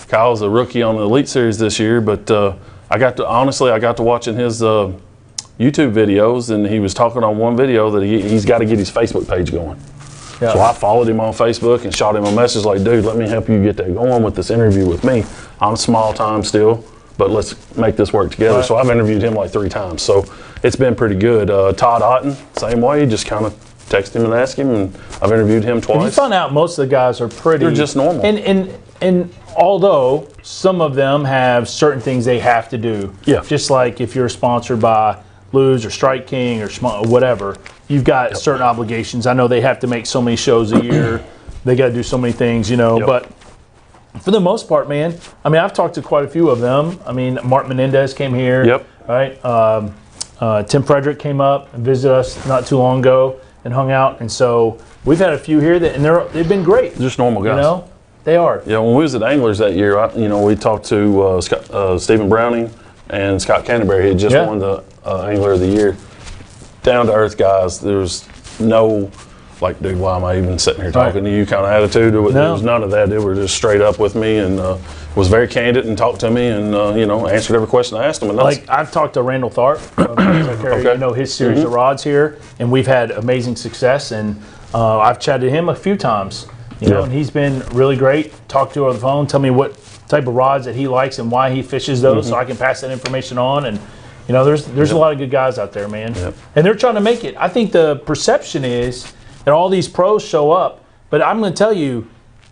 Kyle's a rookie on the Elite Series this year, but I got to watching his YouTube videos, and he was talking on one video that he's got to get his Facebook page going. Yeah. So I followed him on Facebook and shot him a message like, dude, let me help you get that going with this interview with me. I'm small time still, but let's make this work together. Right. So I've interviewed him like 3 times. So it's been pretty good. Todd Otten, same way, just kind of text him and ask him, and I've interviewed him twice. And you found out most of the guys are pretty. They're just normal. And although some of them have certain things they have to do, just like if you're sponsored by Lose or Strike King or whatever, you've got certain obligations. I know they have to make so many shows a year. They got to do so many things, but for the most part, man, I mean, I've talked to quite a few of them. I mean, Mark Menendez came here, right? Tim Frederick came up and visited us not too long ago and hung out. And so we've had a few here they've been great. Just normal guys. They are. Yeah, when we was at Anglers that year, we talked to Stephen Browning and Scott Canterbury. He had just won the Angler of the Year. Down to earth guys. There's no like, dude, why am I even sitting here talking to you kind of attitude? There was none of that. They were just straight up with me and was very candid and talked to me and answered every question I asked them. And like I've talked to Randall Tharp, his series of rods here, and we've had amazing success. And I've chatted to him a few times. And he's been really great. Talk to her on the phone, tell me what type of rods that he likes and why he fishes those, so I can pass that information on. And there's a lot of good guys out there, man, and they're trying to make it. I think the perception is that all these pros show up, but I'm going to tell you,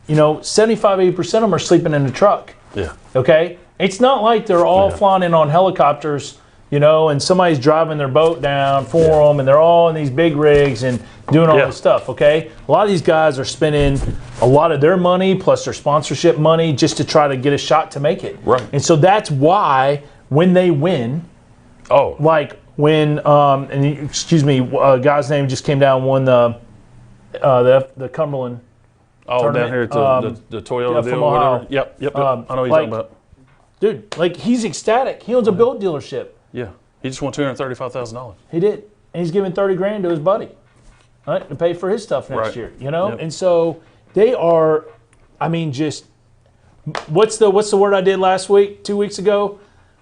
75-80% of them are sleeping in the truck. Yeah. Okay. It's not like they're all flying in on helicopters, and somebody's driving their boat down for them, and they're all in these big rigs and doing all this stuff, okay? A lot of these guys are spending a lot of their money plus their sponsorship money just to try to get a shot to make it. Right. And so that's why when they win, like when, a guy's name just came down and won the Cumberland tournament. Down here to the Toyota deal or whatever. Yep. I know what you're talking about. Dude, like he's ecstatic. He owns a boat dealership. Yeah. He just won $235,000. He did. And he's giving $30,000 to his buddy, right, to pay for his stuff next year, And so they are, just, what's the word I did last week, 2 weeks ago?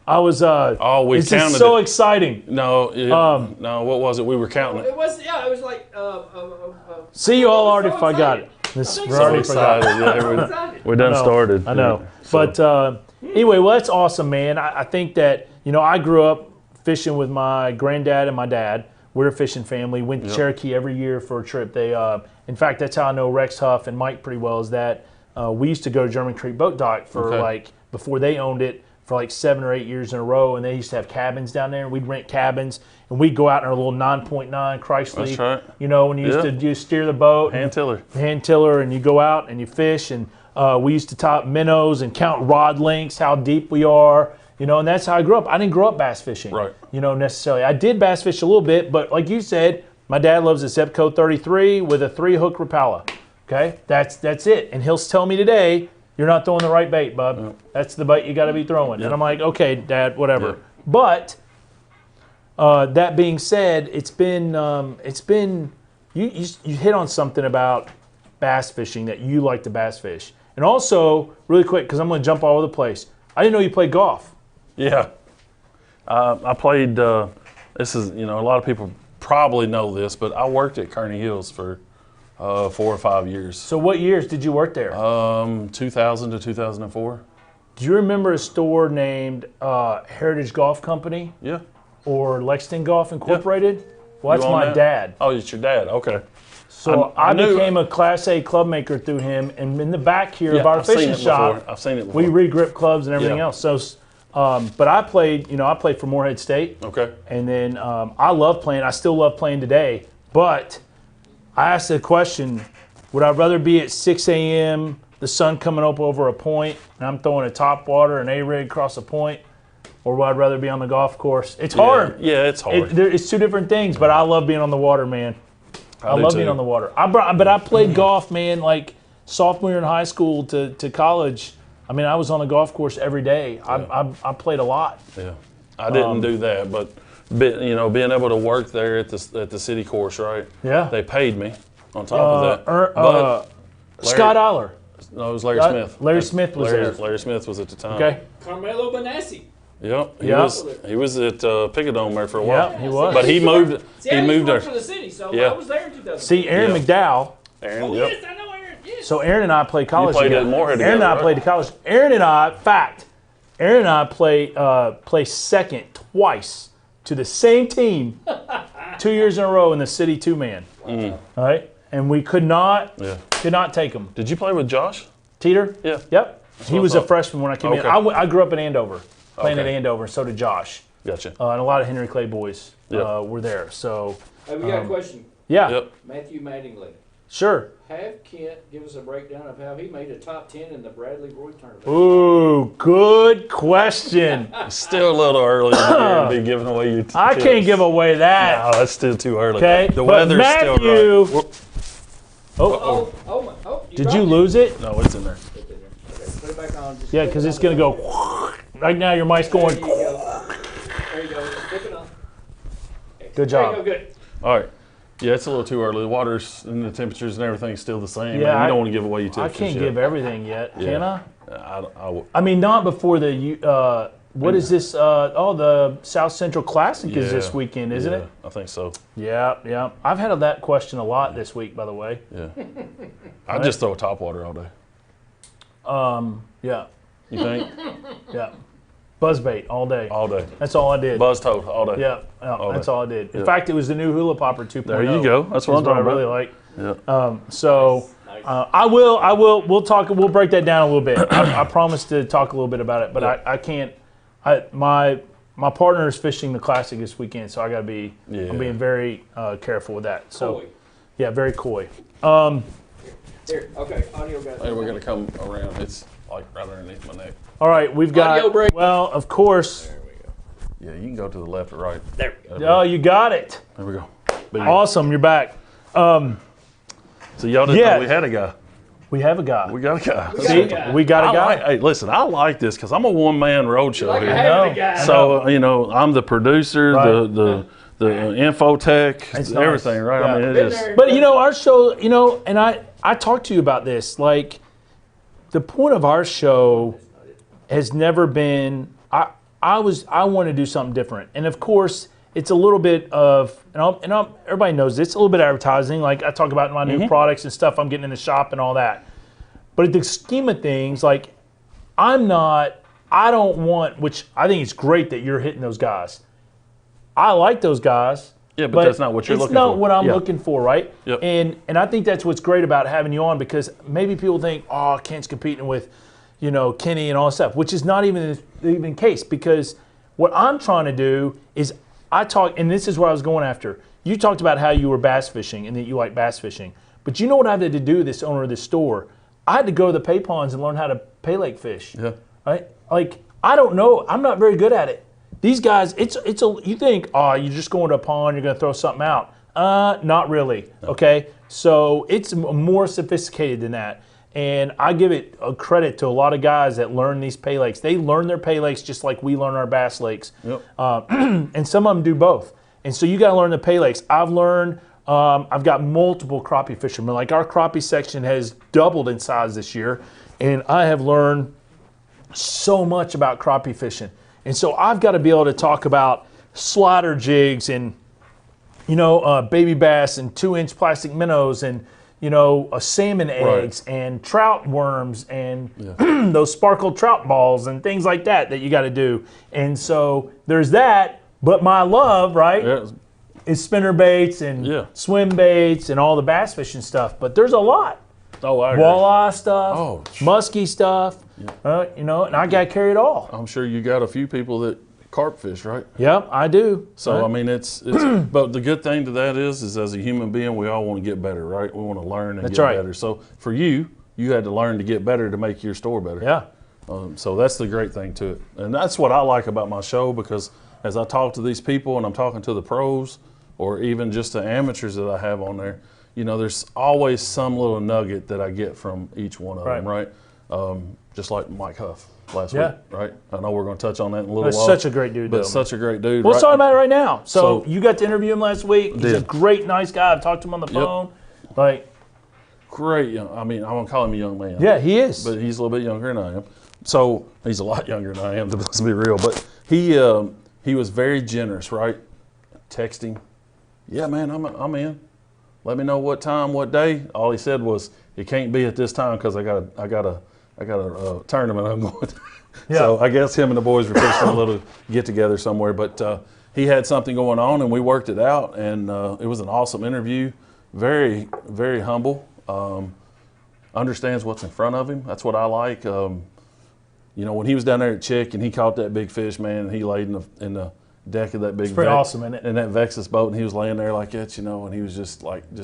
I was, we counted is so exciting. No, no, what was it? We were counting it. It was like. See, you all already forgot it. We're already excited. We're done started. I know. But anyway, well, that's awesome, man. I think that, I grew up fishing with my granddad and my dad. We're a fishing family. Went to Cherokee every year for a trip. They, in fact, that's how I know Rex Huff and Mike pretty well, is that we used to go to German Creek Boat Dock for before they owned it, for like 7 or 8 years in a row, and they used to have cabins down there. We'd rent cabins, and we'd go out in our little 9.9 Chrysler. That's right. When you used to just steer the boat. Hand tiller, and you go out and you fish, and we used to top minnows and count rod lengths, how deep we are, and that's how I grew up. I didn't grow up bass fishing, necessarily. I did bass fish a little bit, but like you said, my dad loves a Zebco 33 with a 3-hook Rapala. Okay, that's it. And he'll tell me today, you're not throwing the right bait, bub. Yeah. That's the bait you got to be throwing. And I'm like, okay, Dad, whatever. Yeah. But that being said, it's been you hit on something about bass fishing, that you like to bass fish. And also, really quick, because I'm going to jump all over the place, I didn't know you played golf. Yeah. I played, this is, a lot of people probably know this, but I worked at Kearney Hills for 4 or 5 years. So what years did you work there? 2000 to 2004. Do you remember a store named Heritage Golf Company? Yeah. Or Lexington Golf Incorporated? Yeah. Well, that's my dad. Oh, it's your dad. Okay. So I became a Class A club maker through him, and in the back here of our fishing shop, I've seen it before. We re-grip clubs and everything else. So, but I played, for Morehead State. Okay. And then I love playing. I still love playing today. But I asked the question, would I rather be at 6 a.m., the sun coming up over a point, and I'm throwing a top water, an A-rig across a point, or would I rather be on the golf course? It's hard. Yeah, it's hard. It's two different things, but I love being on the water, man. I love being on the water. But I played golf, man, like sophomore year in high school to college. I mean, I was on the golf course every day. Yeah. I played a lot. Yeah, I didn't do that, but being able to work there at the city course, right? Yeah. They paid me on top of that. Scott Aller. No, it was Larry Smith. Larry Smith was there. Larry Smith was at the time. Okay. Carmelo Benassi. Yep. Yep. He was at Picadome there for a while. Yeah, he was. But he moved. See, he moved there. for the city, so Yeah. I was there in 2000. See, Aaron McDowell. Aaron, Oh, yep. yes, I know Aaron. Yes. So Aaron and I played college played together. at Moorhead Aaron and I together, played to college. Aaron and I, Aaron and I play second twice to the same team 2 years in a row in the city two-man. All right? And we could not take them. Did you play with Josh? Teeter? Yeah. Yep. He what I was a thought. freshman when I came in. Okay. I grew up in Andover, playing Okay. at Andover, and so did Josh. Gotcha. And a lot of Henry Clay boys Yep. were there. So, Hey, we got a question. yeah, Yep. Matthew Mattingly. sure. Have Kent give us a breakdown of how he made a top 10 in the Bradley Roy tournament. Ooh, good question. It's still a little early in the year to be giving away your I tips. can't give away that. No, that's still too early. Okay, The but weather's still Matthew- right. Did dropped you it. lose it? No, it's in there. It's in there. Okay, put it back on. Just Yeah, flip because it it's on going to the- go. Right now, your mic's There going. you go. There you go. Flip it on. Good job. There you go. Good. All right. Yeah, it's a little too early. The water's and the temperatures and everything's still the same. Yeah, Man, you I- don't want to give away your tips. I can't just give yet. everything yet, can I? I I mean, not before the. What is this? The South Central Classic is this weekend, isn't it? I think so. Yeah, yeah. I've had that question a lot this week, by the way. Yeah. I'd just throw a top water all day. Yeah, You think? yeah. Buzzbait all day. All day. That's all I did. Buzz toad all day. Yeah, that's all I did. In fact, it was the new Hula Popper 2.0. There you go. That's what I'm Is what I talking really about. like. Yeah. So we'll talk. We'll break that down a little bit. I promise to talk a little bit about it, but I can't. My partner is fishing the Classic this weekend, so I got to be. Yeah. I'm being very careful with that. So Coy. yeah, very coy. Here. Okay. Audio guys. Hey, we're gonna come around. It's like right underneath my neck. All right, we've got. Audio break. Well, of course. There we go. Yeah, you can go to the left or right. There we go. Oh, you got it. There we go. But Awesome, you're back. So y'all didn't Yeah. know we had a guy. We have a guy. We got a guy. See, guy. we got a I guy. like, hey, listen, I like this because I'm a one-man roadshow Like here. having know. a guy. So I'm the producer, Right. the infotech, It's everything, nice. right? Yeah. I mean, it Been is. there. But our show, and I talked to you about this. Like, the point of our show has never been. I want to do something different, and of course, it's a little bit of, everybody knows this. It's a little bit of advertising, like I talk about my new products and stuff I'm getting in the shop and all that. But in the scheme of things, like, I don't want, which I think it's great that you're hitting those guys. I like those guys. Yeah, but that's not what you're looking for. It's not what I'm Yeah. looking for, right? Yep. And I think that's what's great about having you on, because maybe people think, oh, Kent's competing with, Kenny and all that stuff, which is not even the case, because what I'm trying to do is and this is what I was going after. You talked about how you were bass fishing and that you like bass fishing, but you know what I had to do, this owner of this store? I had to go to the pay ponds and learn how to pay lake fish. Yeah. Right? Like, I don't know. I'm not very good at it. These guys, you think, oh, you're just going to a pond, you're going to throw something out. Not really. No. Okay? So it's more sophisticated than that. And I give it a credit to a lot of guys that learn these pay lakes. They learn their pay lakes just like we learn our bass lakes. Yep. And some of them do both. And so you got to learn the pay lakes. I've learned, I've got multiple crappie fishermen. Like, our crappie section has doubled in size this year. And I have learned so much about crappie fishing. And so I've got to be able to talk about slider jigs and, baby bass and 2-inch plastic minnows and, salmon eggs and trout worms and those sparkle trout balls and things like that you got to do. And so there's that. But my love, right, is spinner baits and swim baits and all the bass fishing stuff. But there's a lot. Oh, I agree. Walleye stuff, musky stuff, and I got to carry it all. I'm sure you got a few people that carp fish, right? Yep, I do. So, right? I mean, it's but the good thing to that is as a human being, we all want to get better, right? We want to learn and get better. So for you had to learn to get better to make your store better. Yeah. So that's the great thing to it. And that's what I like about my show, because as I talk to these people and I'm talking to the pros or even just the amateurs that I have on there, there's always some little nugget that I get from each one of them, right? Just like Mike Huff last week, right? I know we're going to touch on that in a little while. Such a great dude, but though. Such a great dude. Well, let's talk about it right now. So you got to interview him last week. He's did. a great, nice guy. I've talked to him on the phone. Like, great young. I mean, I won't call him a young man. Yeah, he is. But he's a little bit younger than I am. So he's a lot younger than I am, to be real. But he was very generous, right? Texting, yeah, man, I'm in. Let me know what time, what day. All he said was, it can't be at this time because I got a tournament I'm going to. Yeah. So I guess him and the boys were fixing a little get together somewhere. But he had something going on, and we worked it out. And it was an awesome interview. Very, very humble. Understands what's in front of him. That's what I like. You know, when he was down there at Chick and he caught that big fish, man, he laid in the deck of that big. It's pretty awesome, isn't it? In that Vexus boat, and he was laying there like that, you know, and he was just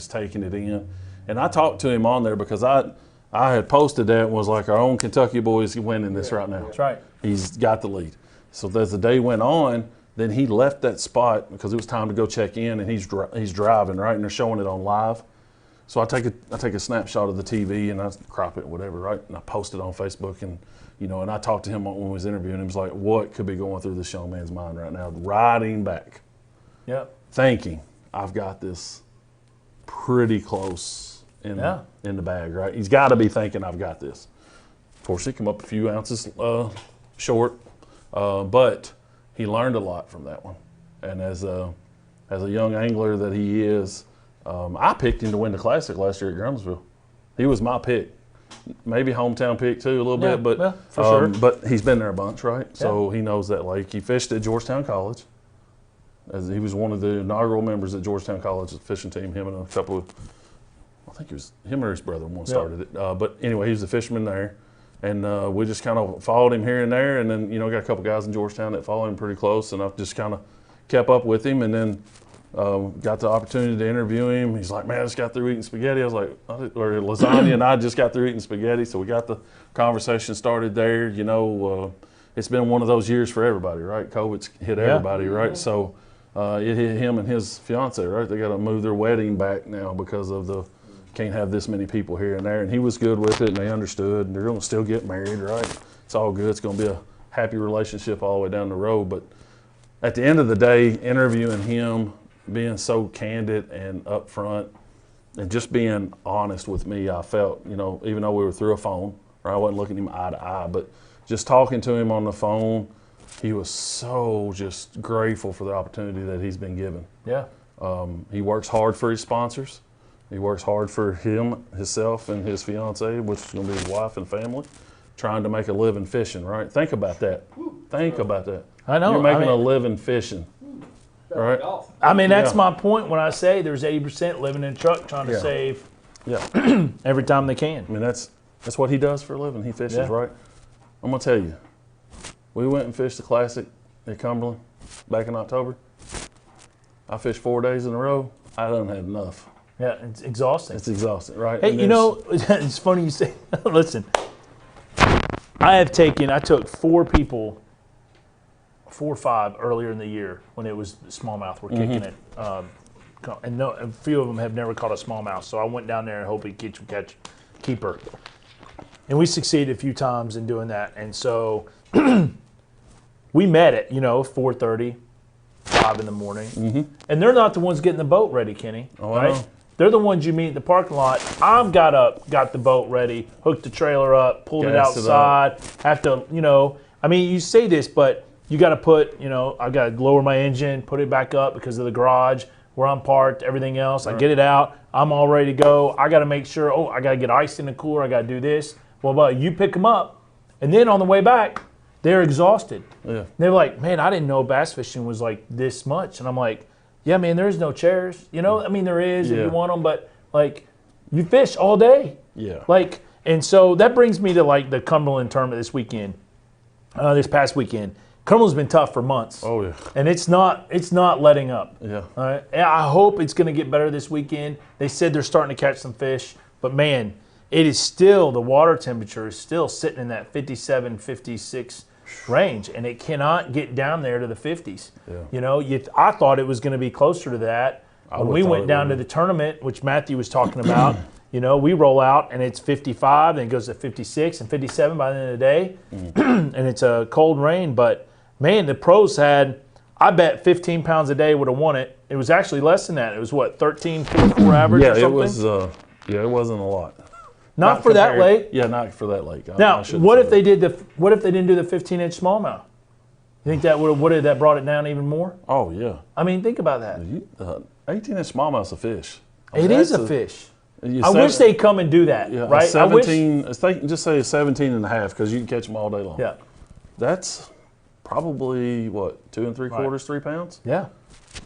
taking it in. And I talked to him on there because I had posted that and was like, our own Kentucky boys winning this right now. That's right. He's got the lead. So as the day went on, then he left that spot because it was time to go check in, and he's driving, right, and they're showing it on live. So I take a snapshot of the TV and I crop it, whatever, right, and I post it on Facebook, and you know, and I talked to him when we was interviewing him. He was like, what could be going through this young man's mind right now? Riding back, thinking, I've got this pretty close in the bag, right? He's got to be thinking, I've got this. Of course, he came up a few ounces short, but he learned a lot from that one. And as a young angler that he is, I picked him to win the Classic last year at Grumsville. He was my pick. Maybe hometown pick too, a little bit, but for sure. But he's been there a bunch, right? So he knows that lake. He fished at Georgetown College. As he was one of the inaugural members at Georgetown College, the fishing team. Him and a couple of, I think it was him or his brother one started it. But anyway, he was a fisherman there, and we just kind of followed him here and there, and then got a couple guys in Georgetown that followed him pretty close, and I've just kind of kept up with him, and then. Got the opportunity to interview him. He's like, man, I just got through eating spaghetti. I was like, or lasagna, and I just got through eating spaghetti. So we got the conversation started there. It's been one of those years for everybody, right? COVID's hit everybody, right? So it hit him and his fiance, right? They got to move their wedding back now because of can't have this many people here and there. And he was good with it, and they understood, and they're going to still get married, right? It's all good. It's going to be a happy relationship all the way down the road. But at the end of the day, interviewing him, being so candid and upfront and just being honest with me, I felt, even though we were through a phone, right, I wasn't looking him eye to eye, but just talking to him on the phone, he was so just grateful for the opportunity that he's been given. Yeah. He works hard for his sponsors. He works hard for himself, and his fiance, which is going to be his wife and family, trying to make a living fishing, right? Think about that. Think about that. I know. You're making a living fishing. Right. I mean, that's my point when I say there's 80% living in a truck trying to save every time they can. I mean, that's what he does for a living. He fishes, right? I'm going to tell you, we went and fished the Classic at Cumberland back in October. I fished 4 days in a row. I done had enough. Yeah, it's exhausting. It's exhausting, right? Hey, it's funny you say, listen, I took 4 people, 4 or 5 earlier in the year when it was smallmouth were kicking it, and a few of them have never caught a smallmouth. So I went down there and hoping catch keeper, and we succeeded a few times in doing that. And so we met at 4:30, 5 in the morning, and they're not the ones getting the boat ready, Kenny. Oh, right? I know. They're the ones you meet in the parking lot. I've got the boat ready, hooked the trailer up, pulled it outside. Have to, I mean, you say this, but you got to put, I got to lower my engine, put it back up because of the garage where I'm parked, everything else. I get it out. I'm all ready to go. I got to make sure, I got to get ice in the cooler. I got to do this. Well, but you pick them up, and then on the way back, they're exhausted. Yeah. They're like, man, I didn't know bass fishing was like this much. And I'm like, yeah, man, there is no chairs. I mean, there is if you want them, but like, you fish all day. Yeah. Like, and so that brings me to like the Cumberland tournament this weekend, this past weekend. Cumberland's been tough for months. Oh yeah. And it's not letting up. Yeah. All right. And I hope it's going to get better this weekend. They said they're starting to catch some fish, but man, it is still, the water temperature is still sitting in that 57, 56 range, and it cannot get down there to the 50s. Yeah. I thought it was going to be closer to that. When we went down to the tournament, which Matthew was talking about, we roll out and it's 55, then it goes to 56 and 57 by the end of the day, and it's a cold rain. But man, the pros had, I bet 15 pounds a day would have won it. It was actually less than that. It was what, 13.44 average or something? Yeah, Yeah, it wasn't a lot. Not for that lake. Yeah, not for that lake. Now, what if they didn't do the 15-inch smallmouth? You think that would have that brought it down even more? Oh yeah. I mean, think about that. 18-inch smallmouth's a fish. It is a fish. I wish they'd come and do that, yeah, right? 17, just say 17 and a half because you can catch them all day long. Yeah. That's probably, what, 2 3/4, 3 pounds? Yeah.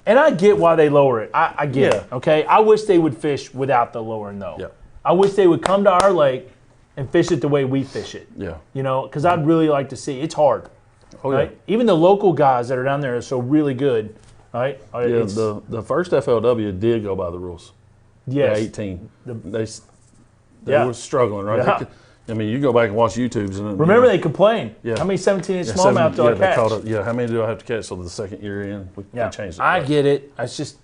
And I get why they lower it. I get it, okay? I wish they would fish without the lowering, though. Yeah. I wish they would come to our lake and fish it the way we fish it. Yeah. You know, because I'd really like to see. It's hard. Oh, right? yeah. Even the local guys that are down there are so really good, right? Yeah, the first FLW did go by the rules. Yes. The 18. They were struggling, right? Yeah. I mean, you go back and watch YouTubes. And Remember, they complained. Yeah. How many 17-inch smallmouth do I catch? How many do I have to catch? So the second year in, we changed it. I get it. It's just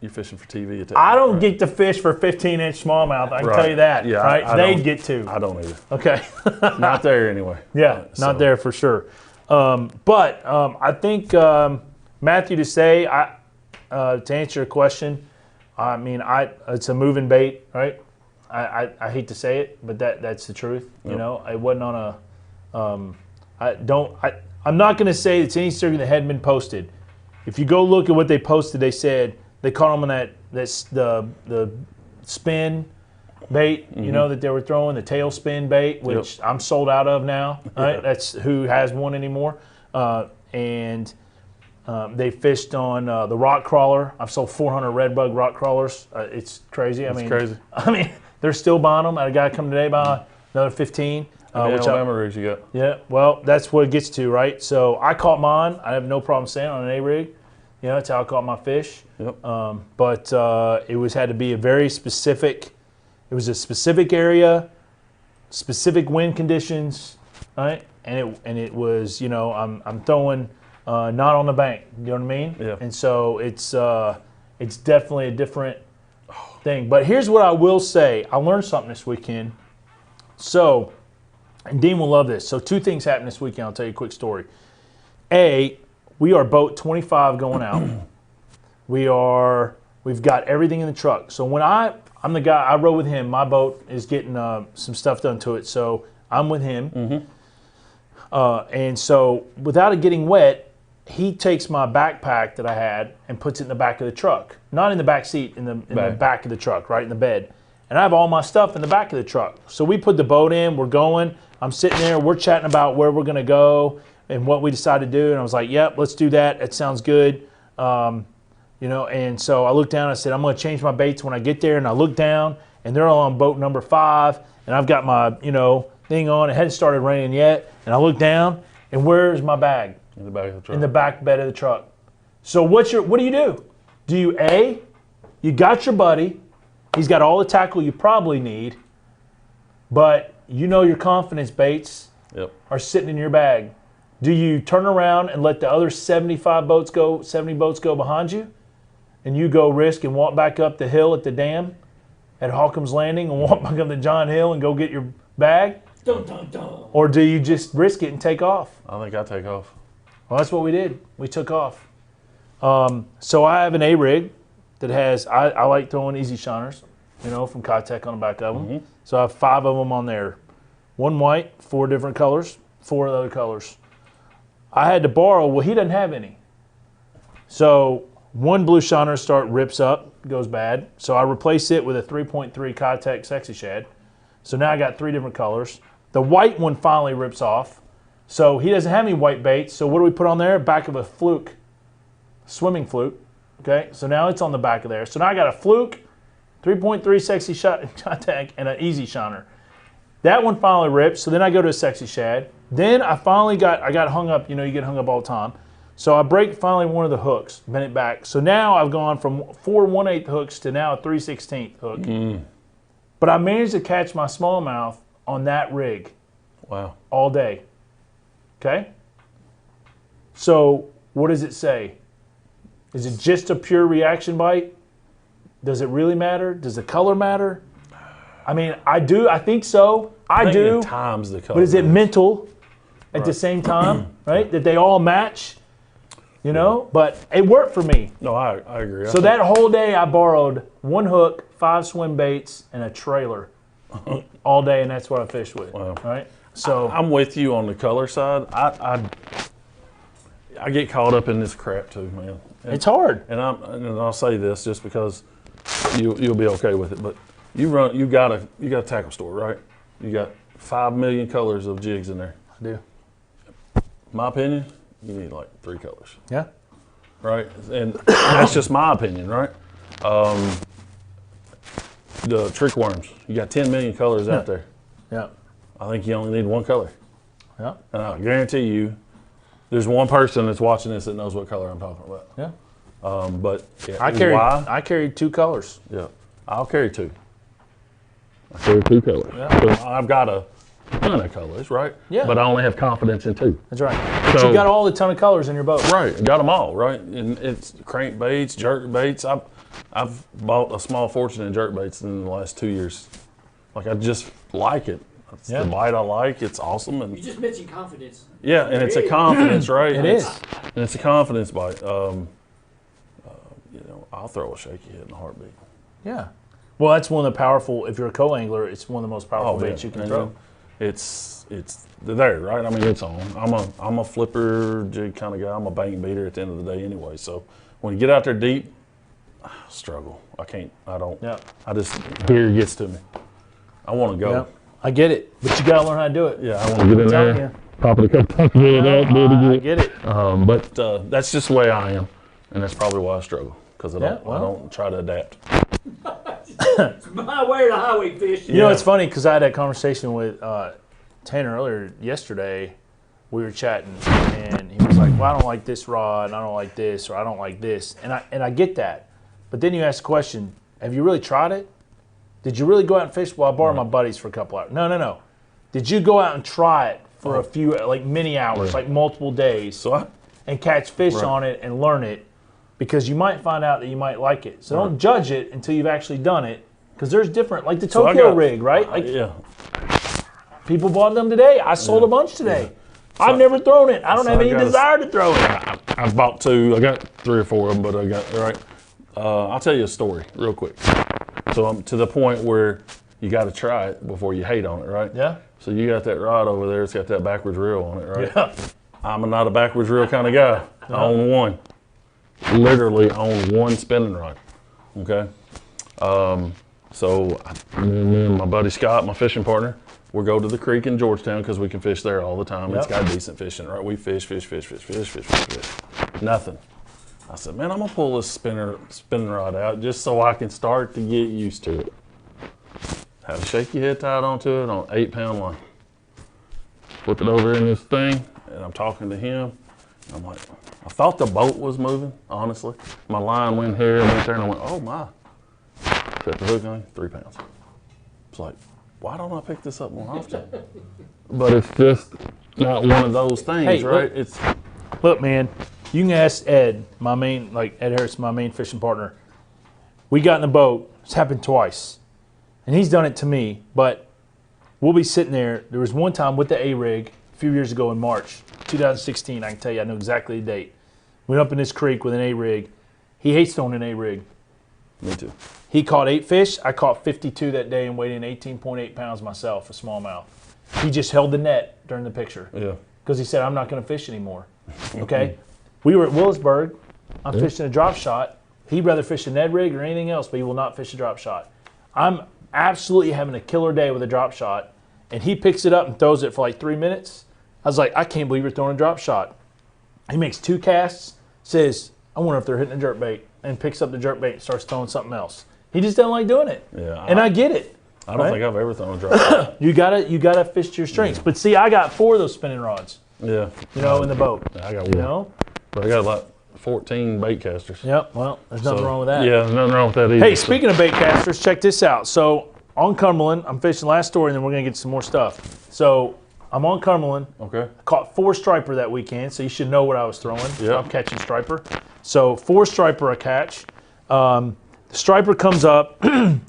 you're fishing for TV. I don't get to fish for 15-inch smallmouth. I can tell you that. Yeah, right? They'd get to. I don't either. Okay. Not there anyway. Yeah, not there for sure. But I think Matthew, to answer your question, I mean, it's a moving bait, right? I hate to say it, but that's the truth. You know, it wasn't on a. I'm not going to say it's any circuit that hadn't been posted. If you go look at what they posted, they said they caught them on the spin bait, you know, that they were throwing, the tail spin bait, which I'm sold out of now. Right? That's who has one anymore. And they fished on the rock crawler. I've sold 400 red bug rock crawlers. It's crazy. Crazy. I mean, they're still buying them. I had a guy come today buy another 15. Which Alabama rigs you got? Yeah, well, that's what it gets to, right? So I caught mine. I have no problem saying on an A rig. You know, that's how I caught my fish. Yep. But it had to be a very specific. It was a specific area, specific wind conditions, right? And it was, you know, I'm throwing not on the bank. You know what I mean? Yeah. And so it's definitely a different thing. But here's what I will say: I learned something this weekend. So, and Dean will love this. So 2 things happened this weekend. I'll tell you a quick story. A, we are boat 25 going out. We've got everything in the truck. So when I'm the guy, I row with him. My boat is getting some stuff done to it. So I'm with him. Mm-hmm. And so without it getting wet, he takes my backpack that I had and puts it in the back of the truck. Not in the back seat, in the back of the truck, right in the bed. And I have all my stuff in the back of the truck. So we put the boat in, we're going. I'm sitting there, we're chatting about where we're going to go and what we decided to do. And I was like, yep, let's do that. It sounds good. You know, and so I looked down, I said, I'm going to change my baits when I get there. And I look down, and they're all on boat number 5. And I've got my, you know, thing on. It hadn't started raining yet. And I look down, and where's my bag? In the back of the truck. In the back bed of the truck. So what do you do? Do you, you got your buddy. He's got all the tackle you probably need, but you know your confidence baits are sitting in your bag. Do you turn around and let the other 70 boats go behind you, and you go risk and walk back up the hill at the dam at Hawkins Landing and walk back up the John Hill and go get your bag? Dun, dun, dun. Or do you just risk it and take off? I think I take off. Well, that's what we did. We took off. So I have an A-rig that has, I like throwing easy shiners, you know, from Kitech on the back of them. Mm-hmm. So I have 5 of them on there. 1 white, 4 different colors, 4 other colors. I had to borrow, well, he doesn't have any. So 1 blue shiner rips up, goes bad. So I replace it with a 3.3 Kitech Sexy Shad. So now I got 3 different colors. The white one finally rips off. So he doesn't have any white baits. So what do we put on there? Back of a fluke, swimming fluke. Okay, so now it's on the back of there. So now I got a fluke, 3.3 Sexy Kitech, and an easy shiner. That one finally rips. So then I go to a Sexy Shad. Then I got hung up. You know, you get hung up all the time. So I break finally one of the hooks, bend it back. So now I've gone from 4 1/8 hooks to now a 3/16 hook. Mm. But I managed to catch my smallmouth on that rig. Wow. All day. Okay? So what does it say? Is it just a pure reaction bite? Does it really matter? Does the color matter? I mean, I think so. I do. Times the color. But is it mental at the same time, right? That they all match? You know, but it worked for me. No, I agree. So that whole day I borrowed 1 hook, 5 swim baits, and a trailer all day, and that's what I fished with. Wow. Right? So I'm with you on the color side. I get caught up in this crap too, man. it's hard. And I'll say this just because you'll be okay with it, but you got a tackle store, right? You got 5 million colors of jigs in there. I do. My opinion, you need like 3 colors, Yeah. right? And that's just my opinion, right? The trick worms, you got 10 million colors out there. Yeah. I think you only need 1 color. Yeah. And I guarantee you, there's one person that's watching this that knows what color I'm talking about. Yeah. But yeah, I carried 2 colors. Yeah, I'll carry 2. I carry 2 colors. Yeah. So I've got a ton of colors, right? Yeah. But I only have confidence in 2. That's right. But So- you got all the ton of colors in your boat. Right, got them all, right? And it's crank baits, jerk baits. I've bought a small fortune in jerk baits in the last 2 years. Like I just like it. It's Yeah. the bite I like. It's awesome, and You just mentioned confidence. yeah, and it's a confidence, right? It is. And it's a confidence bite. I'll throw a shaky head in a heartbeat. Yeah. Well, that's one of the powerful. If you're a co-angler, it's one of the most powerful baits you can And throw. It's there, right? I mean, it's on. I'm a flipper jig kind of guy. I'm a bank beater at the end of the day anyway. So when you get out there deep, I struggle. I can't. I don't. Yeah. I just fear gets to me. I want to go. Yeah. I get it, but you got to learn how to do it. Yeah, I want to get in telling there, pop it a couple times, do it up, do it I again. get it. But that's just the way I am, and that's probably why I struggle because I well. don't try to adapt. It's my way to highway fish. You know, it's funny because I had that conversation with Tanner earlier yesterday. We were chatting, and he was like, "Well, I don't like this rod, and I don't like this, or I don't like this," and I get that. But then you ask the question: have you really tried it? Did you really go out and fish? Well, I borrowed my buddies for a couple hours. No. Did you go out and try it for a few, like many hours, like multiple days, So and catch fish Right. on it and learn it? Because you might find out that you might like it. So don't judge it until you've actually done it. Because there's different, like the So I Tokyo got- rig, right? Like yeah, people bought them today. I sold a bunch today. I've never thrown it. I don't so have I any got a- desire to throw it. I've bought 2. I got 3 or 4 of them, but I got right. I'll tell you a story real quick. So I'm to the point where you got to try it before you hate on it, right? Yeah. So you got that rod over there. It's got that backwards reel on it, right? Yeah. I'm not a backwards reel kind of guy. I own 1. Literally own 1 spinning rod. Okay. So me and my buddy Scott, my fishing partner, we'll go to the creek in Georgetown because we can fish there all the time. It's Yep. got decent fishing, right? We fish. Nothing. I said, man, I'm gonna pull this spinning rod out just so I can start to get used to it. Have a shaky head tied onto it on 8-pound line. Flip it over in this thing, and I'm talking to him. I'm like, I thought the boat was moving, honestly. My line went here and went there, and I went, oh my. Set the hook on, 3 pounds. It's like, why don't I pick this up more often? But it's just not one of those things, Hey, right? look. Look, man, you can ask Ed, Ed Harris, my main fishing partner. We got in the boat. It's happened twice. And he's done it to me, but we'll be sitting there. There was one time with the A-rig a few years ago in March 2016. I can tell you, I know exactly the date. Went up in this creek with an A-rig. He hates throwing an A-rig. Me too. He caught 8 fish. I caught 52 that day and weighed in 18.8 pounds myself, a smallmouth. He just held the net during the picture Yeah. because he said, I'm not going to fish anymore. Okay? We were at Willisburg. I'm fishing a drop shot. He'd rather fish a Ned rig or anything else, but he will not fish a drop shot. I'm absolutely having a killer day with a drop shot, and he picks it up and throws it for like 3 minutes. I was like, I can't believe you're throwing a drop shot. He makes 2 casts, says, I wonder if they're hitting a jerk bait, and picks up the jerk bait and starts throwing something else. He just doesn't like doing it. Yeah. And I get it. I don't right? think I've ever thrown a drop shot. You gotta fish to your strengths. But see, I got 4 of those spinning rods, Yeah. in the boat. I got You 1. know? But I got like 14 bait casters. Yep, well, there's nothing So, wrong with that. Yeah, there's nothing wrong with that either. Hey, speaking of bait casters, check this out. So on Cumberland, I'm fishing last story, and then we're gonna get some more stuff. So I'm on Cumberland. Okay. Caught 4 striper that weekend, so you should know what I was throwing. Yep. I'm catching striper. So 4 striper I catch. The striper comes up.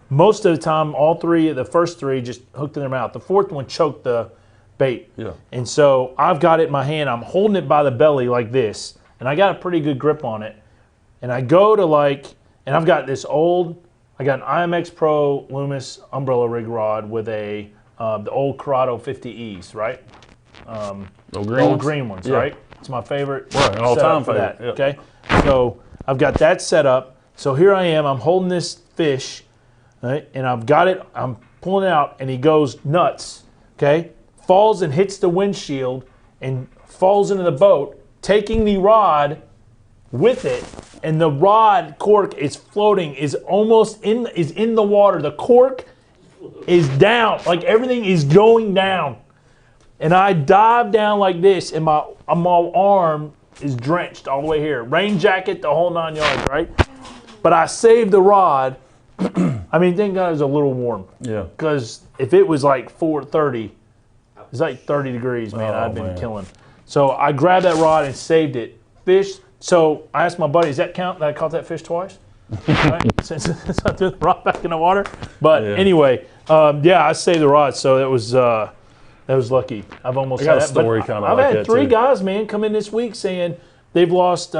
Most of the time, the first 3 just hooked in their mouth. The 4th one choked the bait. Yeah. And so I've got it in my hand. I'm holding it by the belly like this, and I got a pretty good grip on it. And I go to and I've got I got an IMX Pro Loomis umbrella rig rod with the old Corrado 50Es, right? Old green ones, right? It's my favorite. Right, all-time favorite. That, okay, so I've got that set up. So here I am. I'm holding this fish, right? And I've got it. I'm pulling it out, and he goes nuts. Okay, falls and hits the windshield and falls into the boat, taking the rod with it, and the rod cork is floating, is in the water. The cork is down, like everything is going down. And I dive down like this, and my arm is drenched all the way here. Rain jacket, the whole 9 yards, right? But I saved the rod. I mean, thank God it was a little warm. Yeah. Because if it was like 4:30, it's like 30 degrees, man. I'd been killing. So I grabbed that rod and saved it. Fish. So I asked my buddy, does that count that I caught that fish twice? Right? Since I threw the rod back in the water. But anyway, I saved the rod. So that was lucky. I've almost got had a story kind of I've like had that, 3 too. guys, man, come in this week saying they've lost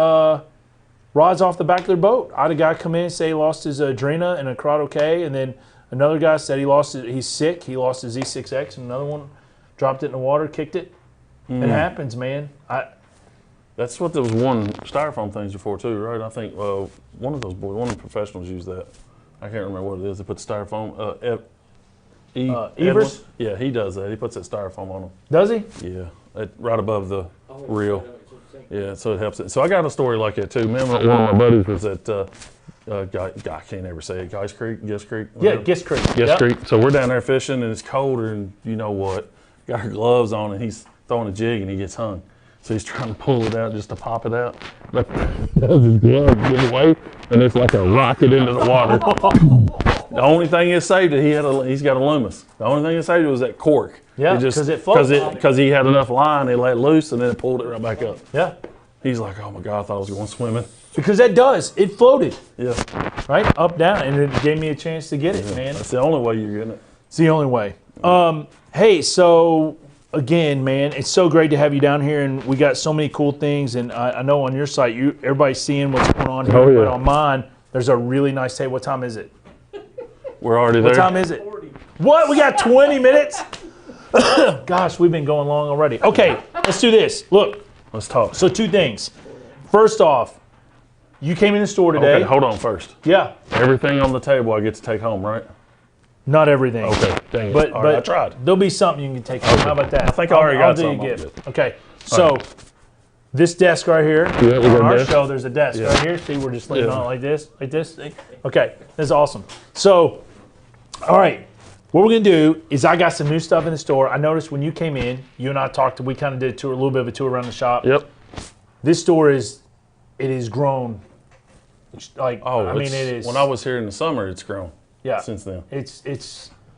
rods off the back of their boat. I had a guy come in and say he lost his Adrena and a Corrado K, and then another guy said he's sick. He lost his Z6X, and another one dropped it in the water, kicked it. It happens, man. That's what those one styrofoam things are for too, right? I think one of the professionals used that. I can't remember what it is. They put styrofoam. Evers? Yeah, he does that. He puts that styrofoam on them. Does he? Yeah, right above the reel. Yeah, so it helps it. So I got a story like that too. Man, one of my buddies was at I can't ever say it. Guest Creek. Yeah, Gist Creek. Gist Creek. So we're down there fishing, and it's colder, and you know what? Got our gloves on, and he's throwing a jig, and he gets hung. So he's trying to pull it out just to pop it out. But does his gloves get away, and it's like a rocket into the water. The only thing that saved it, he's got a Loomis. The only thing that saved it was that cork. Yeah, because it floats. Because he had enough line, they let it loose, and then it pulled it right back up. Yeah. He's like, oh my God, I thought I was going swimming. Because that does. It floated. Yeah. Right? Up, down, and it gave me a chance to get it, man. That's the only way you're getting it. It's the only way. Hey, so again, man, it's so great to have you down here, and we got so many cool things. And I know on your site, everybody's seeing what's going on here. Oh, yeah. But on mine, there's a really nice table. What time is it? We're already there. What time is it? What? We got 20 minutes? Gosh, we've been going long already. Okay, let's do this. Look. Let's talk. So 2 things. First off, you came in the store today. Okay, hold on first. Yeah. Everything on the table I get to take home, right? Not everything. Okay, dang it. But, All right, I tried. There'll be something you can take home. How about that? I think I already got do you something. a gift. Okay. So this desk right here, Yeah, we got on a our desk. show, there's a desk Yeah. right here. See, we're just leaning Yeah. on it like this. See? Okay, this is awesome. So, all right, what we're gonna do is I got some new stuff in the store. I noticed when you came in, you and I talked. We kind of did a little bit of a tour around the shop. Yep. This store it has grown. Like, I mean, it is. When I was here in the summer, it's grown. Yeah. Since then.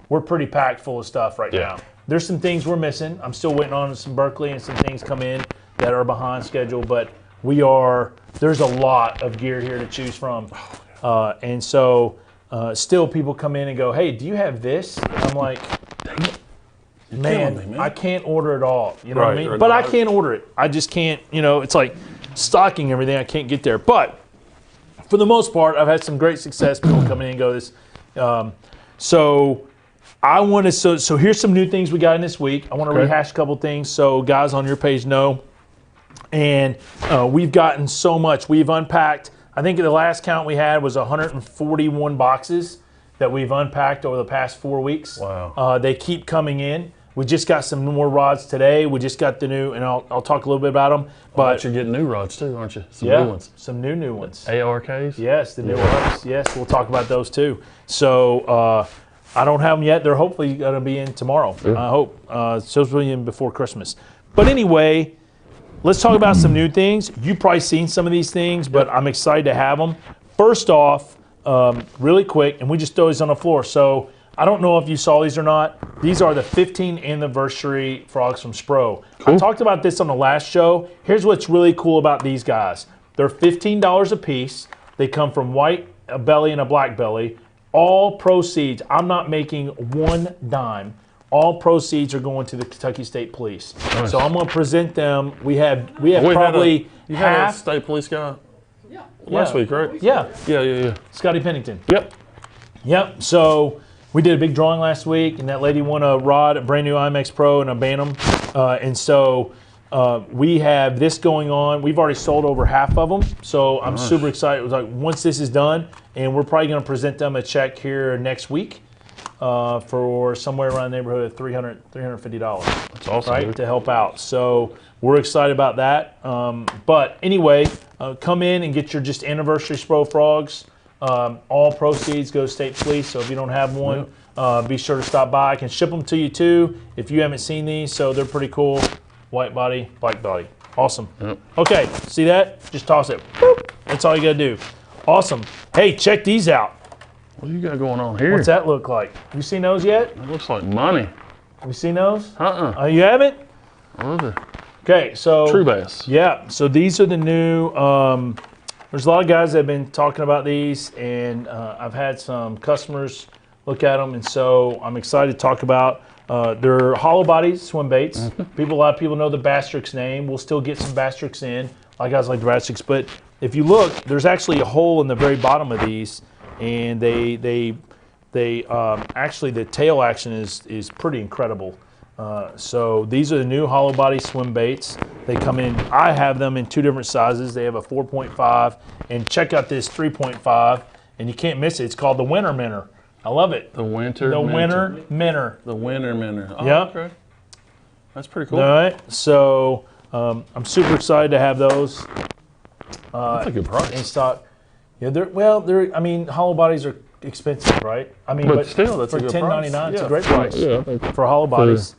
We're pretty packed full of stuff right Yeah. now. There's some things we're missing. I'm still waiting on some Berkeley and some things come in that are behind schedule, but there's a lot of gear here to choose from. And so still people come in and go, hey, do you have this? And I'm like, man, I can't order it all. You know what I mean? But I can't order it. I just can't, it's like stocking everything. I can't get there. But for the most part, I've had some great success. People coming in and go this. So here's some new things we got in this week. I want to rehash a couple things so guys on your page know. And we've gotten so much. We've unpacked, I think the last count we had was 141 boxes that we've unpacked over the past 4 weeks. Wow. They keep coming in. We just got some more rods today. We just got the new, and I'll talk a little bit about them. But you're getting new rods too, aren't you? Some new ones. Some new ones. ARKs? Yes, the new ones. Yes, we'll talk about those too. So I don't have them yet. They're hopefully going to be in tomorrow. I hope. So will be in before Christmas. But anyway, let's talk about some new things. You've probably seen some of these things, but I'm excited to have them. First off, really quick, and we just throw these on the floor. So I don't know if you saw these or not. These are the 15th anniversary frogs from Spro. Cool. I talked about this on the last show. Here's what's really cool about these guys. They're $15 a piece. They come from white belly and a black belly. All proceeds, I'm not making one dime. All proceeds are going to the Kentucky State Police. Nice. So I'm going to present them. We have You probably had a half. state police guy Yeah. last week, right? Yeah, Yeah. Scotty Pennington. Yep. Yep. So we did a big drawing last week, and that lady won a rod, a brand new IMX Pro, and a Bantam. And so we have this going on. We've already sold over half of them, so I'm super excited. It was like once this is done, and we're probably going to present them a check here next week for somewhere around the neighborhood of $350. That's awesome. Right, Dude. to help out. So we're excited about that. But anyway, come in and get your just anniversary Spro Frogs. All proceeds go to State Police. So if you don't have one, be sure to stop by. I can ship them to you too if you haven't seen these. So they're pretty cool. White body, black body. Awesome. Yep. Okay, see that? Just toss it. Boop. That's all you gotta do. Awesome. Hey, check these out. What do you got going on here? What's that look like? You seen those yet? It looks like money. Have you seen those? Uh-uh. You haven't? I love it. Okay, so True bass. yeah, so these are the new. There's a lot of guys that have been talking about these, and I've had some customers look at them, and so I'm excited to talk about. They're hollow body swim baits. A lot of people know the Bastrix name. We'll still get some Bastrix in. A lot of guys like the Bastrix, but if you look, there's actually a hole in the very bottom of these, and they actually the tail action is pretty incredible. So these are the new hollow body swim baits. They come in, I have them in two different sizes. They have a 4.5, and check out this 3.5, and you can't miss it. It's called the Winter Minter. I love it. The winter The minter. Winter Minter. The winter minter. Oh, Yep. okay. That's pretty cool. All right, so I'm super excited to have those That's a good in price. stock. Yeah, I mean, hollow bodies are expensive, right? I mean, But still, that's for a good price. $10.99, it's a Yeah. great price. Yeah. For hollow bodies.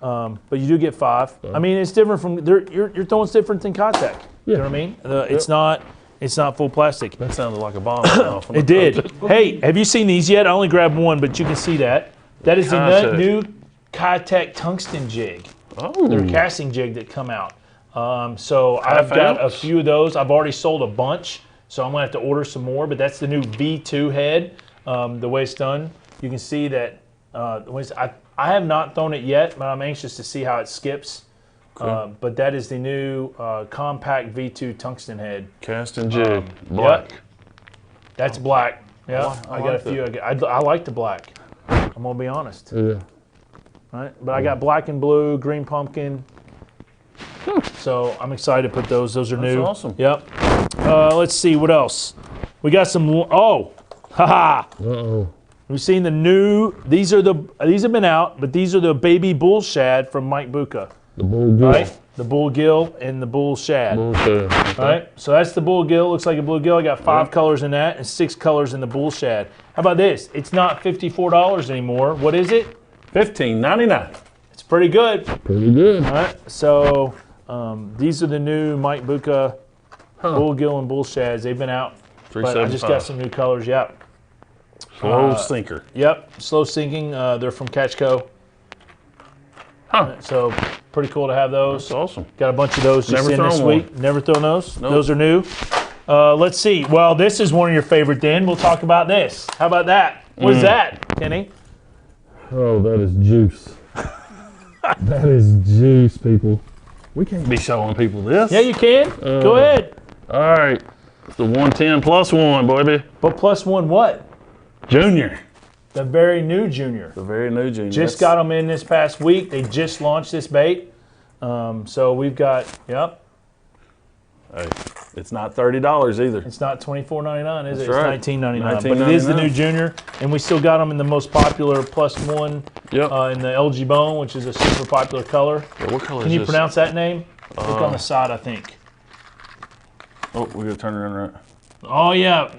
But you do get 5. I mean, it's different from you're throwing different than contact. You know what I mean? It's not full plastic. That sounded like a bomb. went off. It did. Hey, have you seen these yet? I only grabbed one, but you can see that. That is the Contact. new Kitech tungsten jig. Oh. They're casting jig that come out. So I've got a ounce? few of those. I've already sold a bunch, so I'm gonna have to order some more. But that's the new V2 head. The way it's done, you can see that. I have not thrown it yet, but I'm anxious to see how it skips. But that is the new compact V2 tungsten head. Cast and jig. Black. Yep. That's black. Yeah, I I got a like few. I like the black. I'm gonna be honest. Yeah. Right, but I got black and blue, green pumpkin. So I'm excited to put those. Those are That's new. awesome. Yep. Let's see what else. We got some. Oh, haha. Uh-oh. We've seen the new. These have been out, but these are the baby bull shad from Mike Bucca. The bull gill. Right, the bull gill and the bull shad. Okay. All right, so that's the bull gill. Looks like a blue gill. I got 5 colors in that and 6 colors in the bull shad. How about this? It's not $54 anymore. What is it? $15.99. It's pretty good. Pretty good. All right, so these are the new Mike Bucca bull gill and bull shads. They've been out, but I just got some new colors. Yep. Slow sinker. Yep, slow sinking. They're from Catchco. Huh. So pretty cool to have those. That's awesome. Got a bunch of those just Never in this thrown week. Never thrown those. Nope. Those are new. Let's see. Well, this is one of your favorite, Dan. We'll talk about this. How about that? What is that, Kenny? Oh, that is juice. That is juice, people. We can't be showing people this. Yeah, you can. Go ahead. All right. It's the 110 plus one, baby. But plus one what? Junior. The very new Junior. The very new junior. Just got them in this past week. They just launched this bait. So we've got, yep. Hey, it's not $30 either. It's not $24.99, is it? That's right. It's $19.99. But it is the new Junior, and we still got them in the most popular plus one Yep. in the LG Bone, which is a super popular color. Yeah, what color Can is you this? pronounce that name? Look on the side, I think. Oh, we're gonna turn it around right. Oh yeah.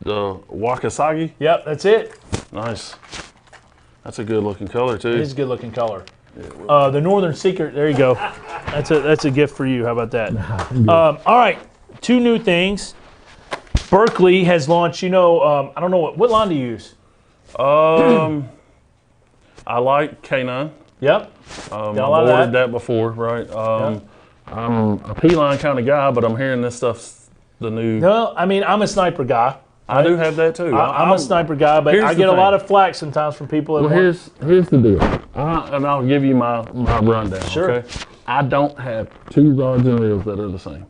The Wakasagi. Yep, that's it. Nice. That's a good looking color too. It is a good looking color. The Northern Secret. There you go. That's a gift for you. How about that? All right, 2 new things. Berkeley has launched. I don't know what line do you use. I like Cain. Yep. I've Got a lot of ordered that. that before, right? I'm a P-line kind of guy, but I'm hearing this stuff's the new. Well, I mean, I'm a sniper guy, I do have that too. I'm a sniper guy, but I get a lot of flack sometimes from people. Well, here's the deal, and I'll give you my rundown. Sure. Okay? I don't have 2 rods and reels that are the same.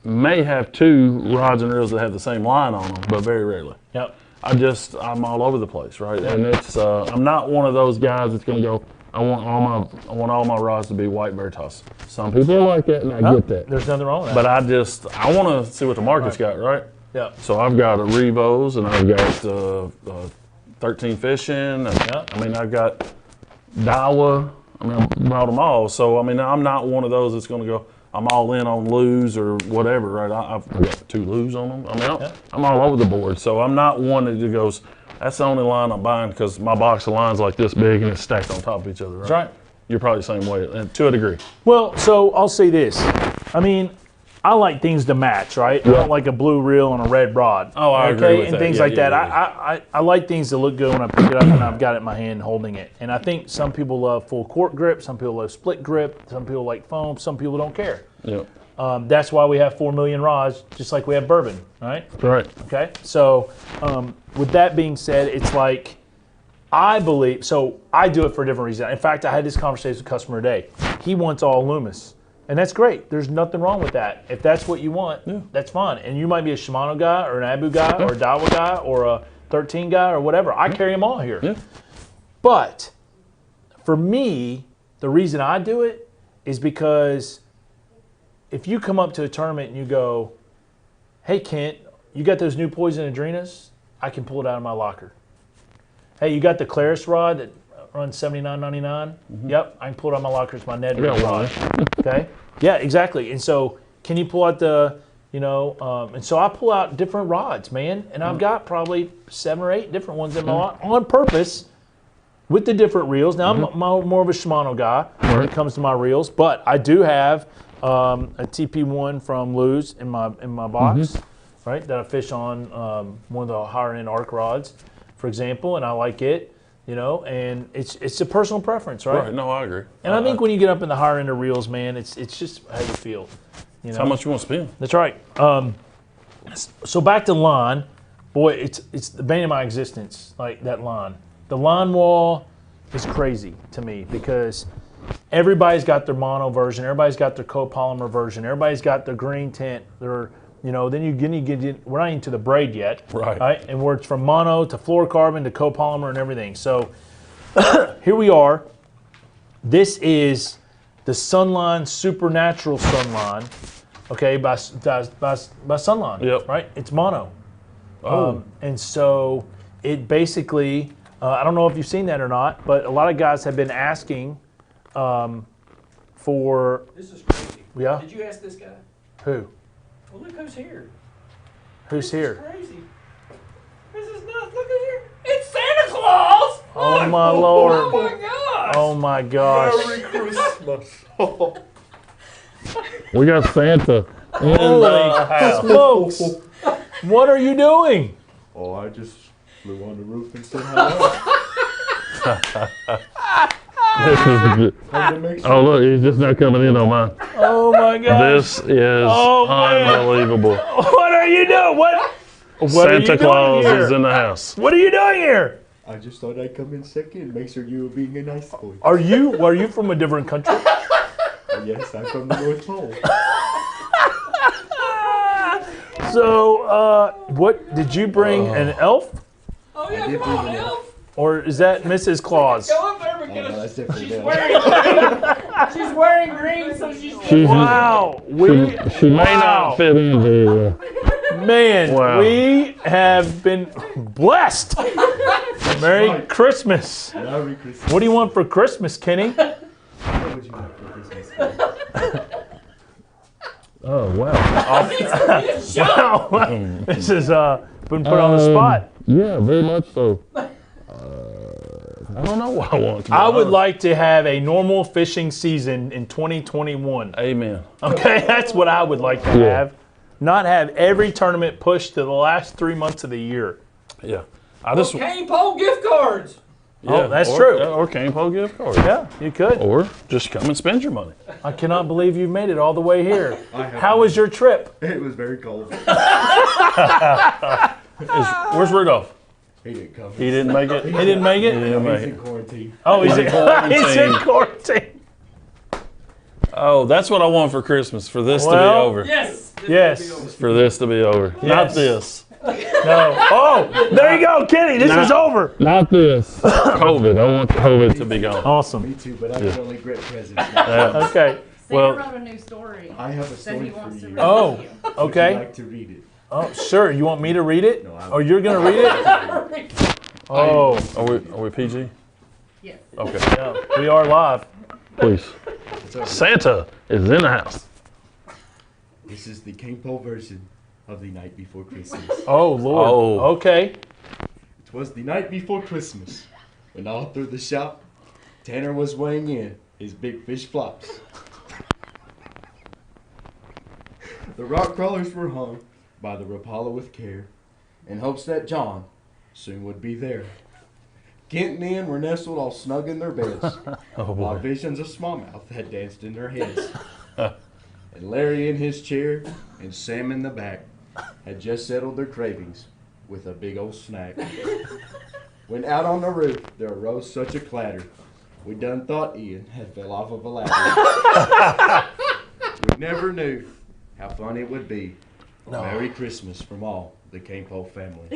May have 2 rods and reels that have the same line on them, but very rarely. Yep. I'm all over the place, right? Yep. And it's I'm not one of those guys that's going to go, I want all my rods to be white Veritas. Some people are like that, and I get that. There's nothing wrong with that. But I want to see what the market's got, right? Yeah. So I've got a Revos, and I've got 13 Fishing. I mean, I've got Daiwa. I mean, I brought them all. So, I mean, I'm not one of those that's going to go, I'm all in on Lew's or whatever, right? I've got 2 Lew's on them. I mean, I'm all over the board. So I'm not one that goes, that's the only line I'm buying because my box of lines like this big and it's stacked on top of each other, right? That's right. You're probably the same way, to a degree. Well, so I'll say this. I mean, I like things to match, right? I don't like a blue reel and a red rod. Oh, I agree with and that. things like that. I like things to look good when I pick it up and I've got it in my hand holding it. And I think some people love full cork grip, some people love split grip, some people like foam, some people don't care. Yep. That's why we have 4 million rods, just like we have bourbon, right? Right. Okay. So with that being said, it's like I believe. So I do it for a different reason. In fact, I had this conversation with a customer today. He wants all Loomis. And that's great. There's nothing wrong with that. If that's what you want, that's fine. And you might be a Shimano guy or an Abu guy or a Daiwa guy or a 13 guy or whatever. I carry them all here. Yeah. But for me, the reason I do it is because if you come up to a tournament and you go, hey, Kent, you got those new Poison Adrenas? I can pull it out of my locker. Hey, you got the Claris rod that runs $79.99? Yep, I can pull it out of my locker. It's my Ned rod. Okay? Yeah, exactly. And so can you pull out the, and so I pull out different rods, man. And I've got probably 7 or 8 different ones in my lot on purpose with the different reels. Now, I'm more of a Shimano guy when it comes to my reels, but I do have a TP1 from Lew's in my box, right, that I fish on one of the higher end arc rods, for example, and I like it. And it's a personal preference, right? Right. No, I agree. And I think when you get up in the higher end of reels, man, it's just how you feel. It's how much you want to spend. That's right. So back to line, boy, it's the bane of my existence. Like that line, the line wall is crazy to me because everybody's got their mono version, everybody's got their copolymer version, everybody's got their green tint, their then you get in, we're not into the braid yet. Right. And where it's from mono to fluorocarbon to copolymer and everything. So here we are. This is the Sunline Supernatural Sunline, okay, by Sunline. Yep. Right? It's mono. Oh. And so it basically, I don't know if you've seen that or not, but a lot of guys have been asking for. This is crazy. Yeah. Did you ask this guy? Who? Well, look who's here. Who's here? This is crazy. This is nuts. Look at here. It's Santa Claus. Oh Look. my Lord. Oh my gosh. Oh my gosh. Merry Christmas. We got Santa. Holy smokes. What are you doing? Oh, I just flew on the roof and said hello. Oh, look, he's just not coming in on mine. Oh my gosh. This is unbelievable. What are you doing? What Santa Claus is in the house. What are you doing here? I just thought I'd come in second, make sure you were being a nice boy. Are you from a different country? Yes, I'm from the North Pole. So, what did you bring? An elf, Oh yeah, I did come on, bring it Elf. or is that Mrs. Claus? Go up there Oh, no, because that's definitely she's that. wearing green. She's wearing green, so she's. Wow, She may not fit in here. Man, Wow. we have been blessed. Merry Christmas. Merry Christmas. What do you want for Christmas, Kenny? What would you like for Christmas? Oh, wow. Wow, this is been put on the spot. Yeah, very much so. I don't know what I want. I would like to have a normal fishing season in 2021. Amen. Okay, that's what I would like to have. Not have every tournament pushed to the last 3 months of the year. Yeah. I just. Cane pole gift cards. Oh, that's true. Or Cain Pole gift card. Yeah, you could. Or just come and spend your money. I cannot believe you made it all the way here. I have How was your trip? It was very cold. Where's Rudolph? He didn't come. He didn't make it. He didn't make it? He didn't make He's it. in quarantine. Oh, he's in Quarantine. quarantine. Oh, that's what I want for Christmas. For this to be Well, over. Yes. Yes. For this to be over. Not this. No. Oh, there you go, Kenny. This is over. Not this. COVID. I want COVID to be gone. Awesome. Me too, but I can only grant presents now. Okay. Santa Well- wrote a new story I have a that story he for wants to you. read Oh. to you. Would Okay. you like to read it? Oh, sure. You want me to read it? No, I Oh, you're gonna read it? Oh, Are we PG? Yes. Okay. yeah, we are live. Please. Santa is in the house. This is the Cain version of The Night Before Christmas. Oh Lord. Oh. Okay. It was the night before Christmas, when all through the shop, Tanner was weighing in his big fish flops. The rock crawlers were hung by the Rapala with care, in hopes that John soon would be there. Kent and Ian were nestled all snug in their beds, Oh while boy. visions of smallmouth had danced in their heads. And Larry in his chair, and Sam in the back, had just settled their cravings with a big old snack. When out on the roof there arose such a clatter, we done thought Ian had fell off of a ladder. We never knew how fun it would be. Merry Christmas from all the Cain family.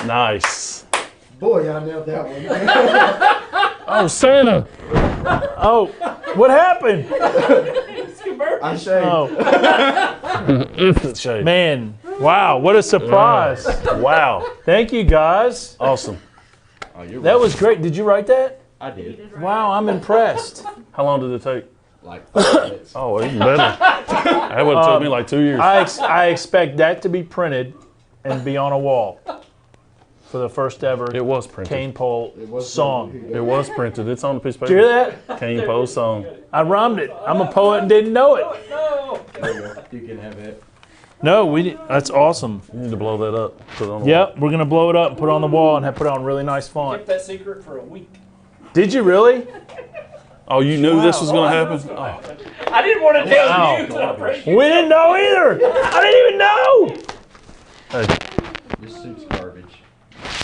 Nice. Boy, I nailed that one. Oh, Santa. Oh, what happened? I say, Oh, Shade. man. Wow, what a surprise. Wow. Thank you, guys. Awesome. oh, you're That right. was great. Did you write that? I did. Wow, I'm impressed. How long did it take? Like 5 minutes. Oh, even better. That would have took me like 2 years. I expect that to be printed and be on a wall for the first ever It was printed. Cane Pole It was song. It was printed. It's on the piece of Did you hear paper. that? Cane Post song. I rhymed it. I'm a poet and didn't know it. There you go. You can have it. No, we didn't. That's awesome. You need to blow that up. Put it on the Yep, we're gonna blow it up and put it on the wall and have put it on really nice font. Kept that secret for a week. Did you really? Oh, you knew this was going to happen? I didn't want to tell Wow. you. I appreciate We didn't know either. I didn't even know. Hey, This suit's garbage.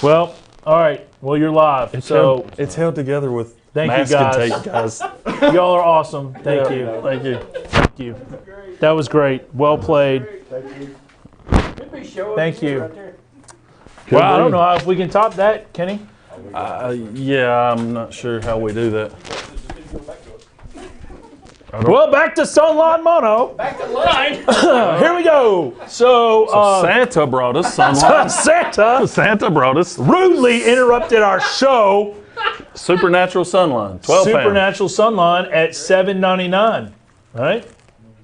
Well, all right. Well, you're live. So it's held together with Thank you, masking guys. tape, guys. y'all are awesome. Thank you. Thank you. Thank you. That was great. Well played. Could be showing Thank you. right there. Could Well, I be. don't know how, if we can top that, Kenny. Yeah, I'm not sure how we do that. Well, back to Sunline Mono. Back to line. Here we go. So, Santa brought us sunlight. Santa Santa brought us rudely interrupted our show. Supernatural Sunline, 12 pounds. Supernatural Sunline at $7.99. Right?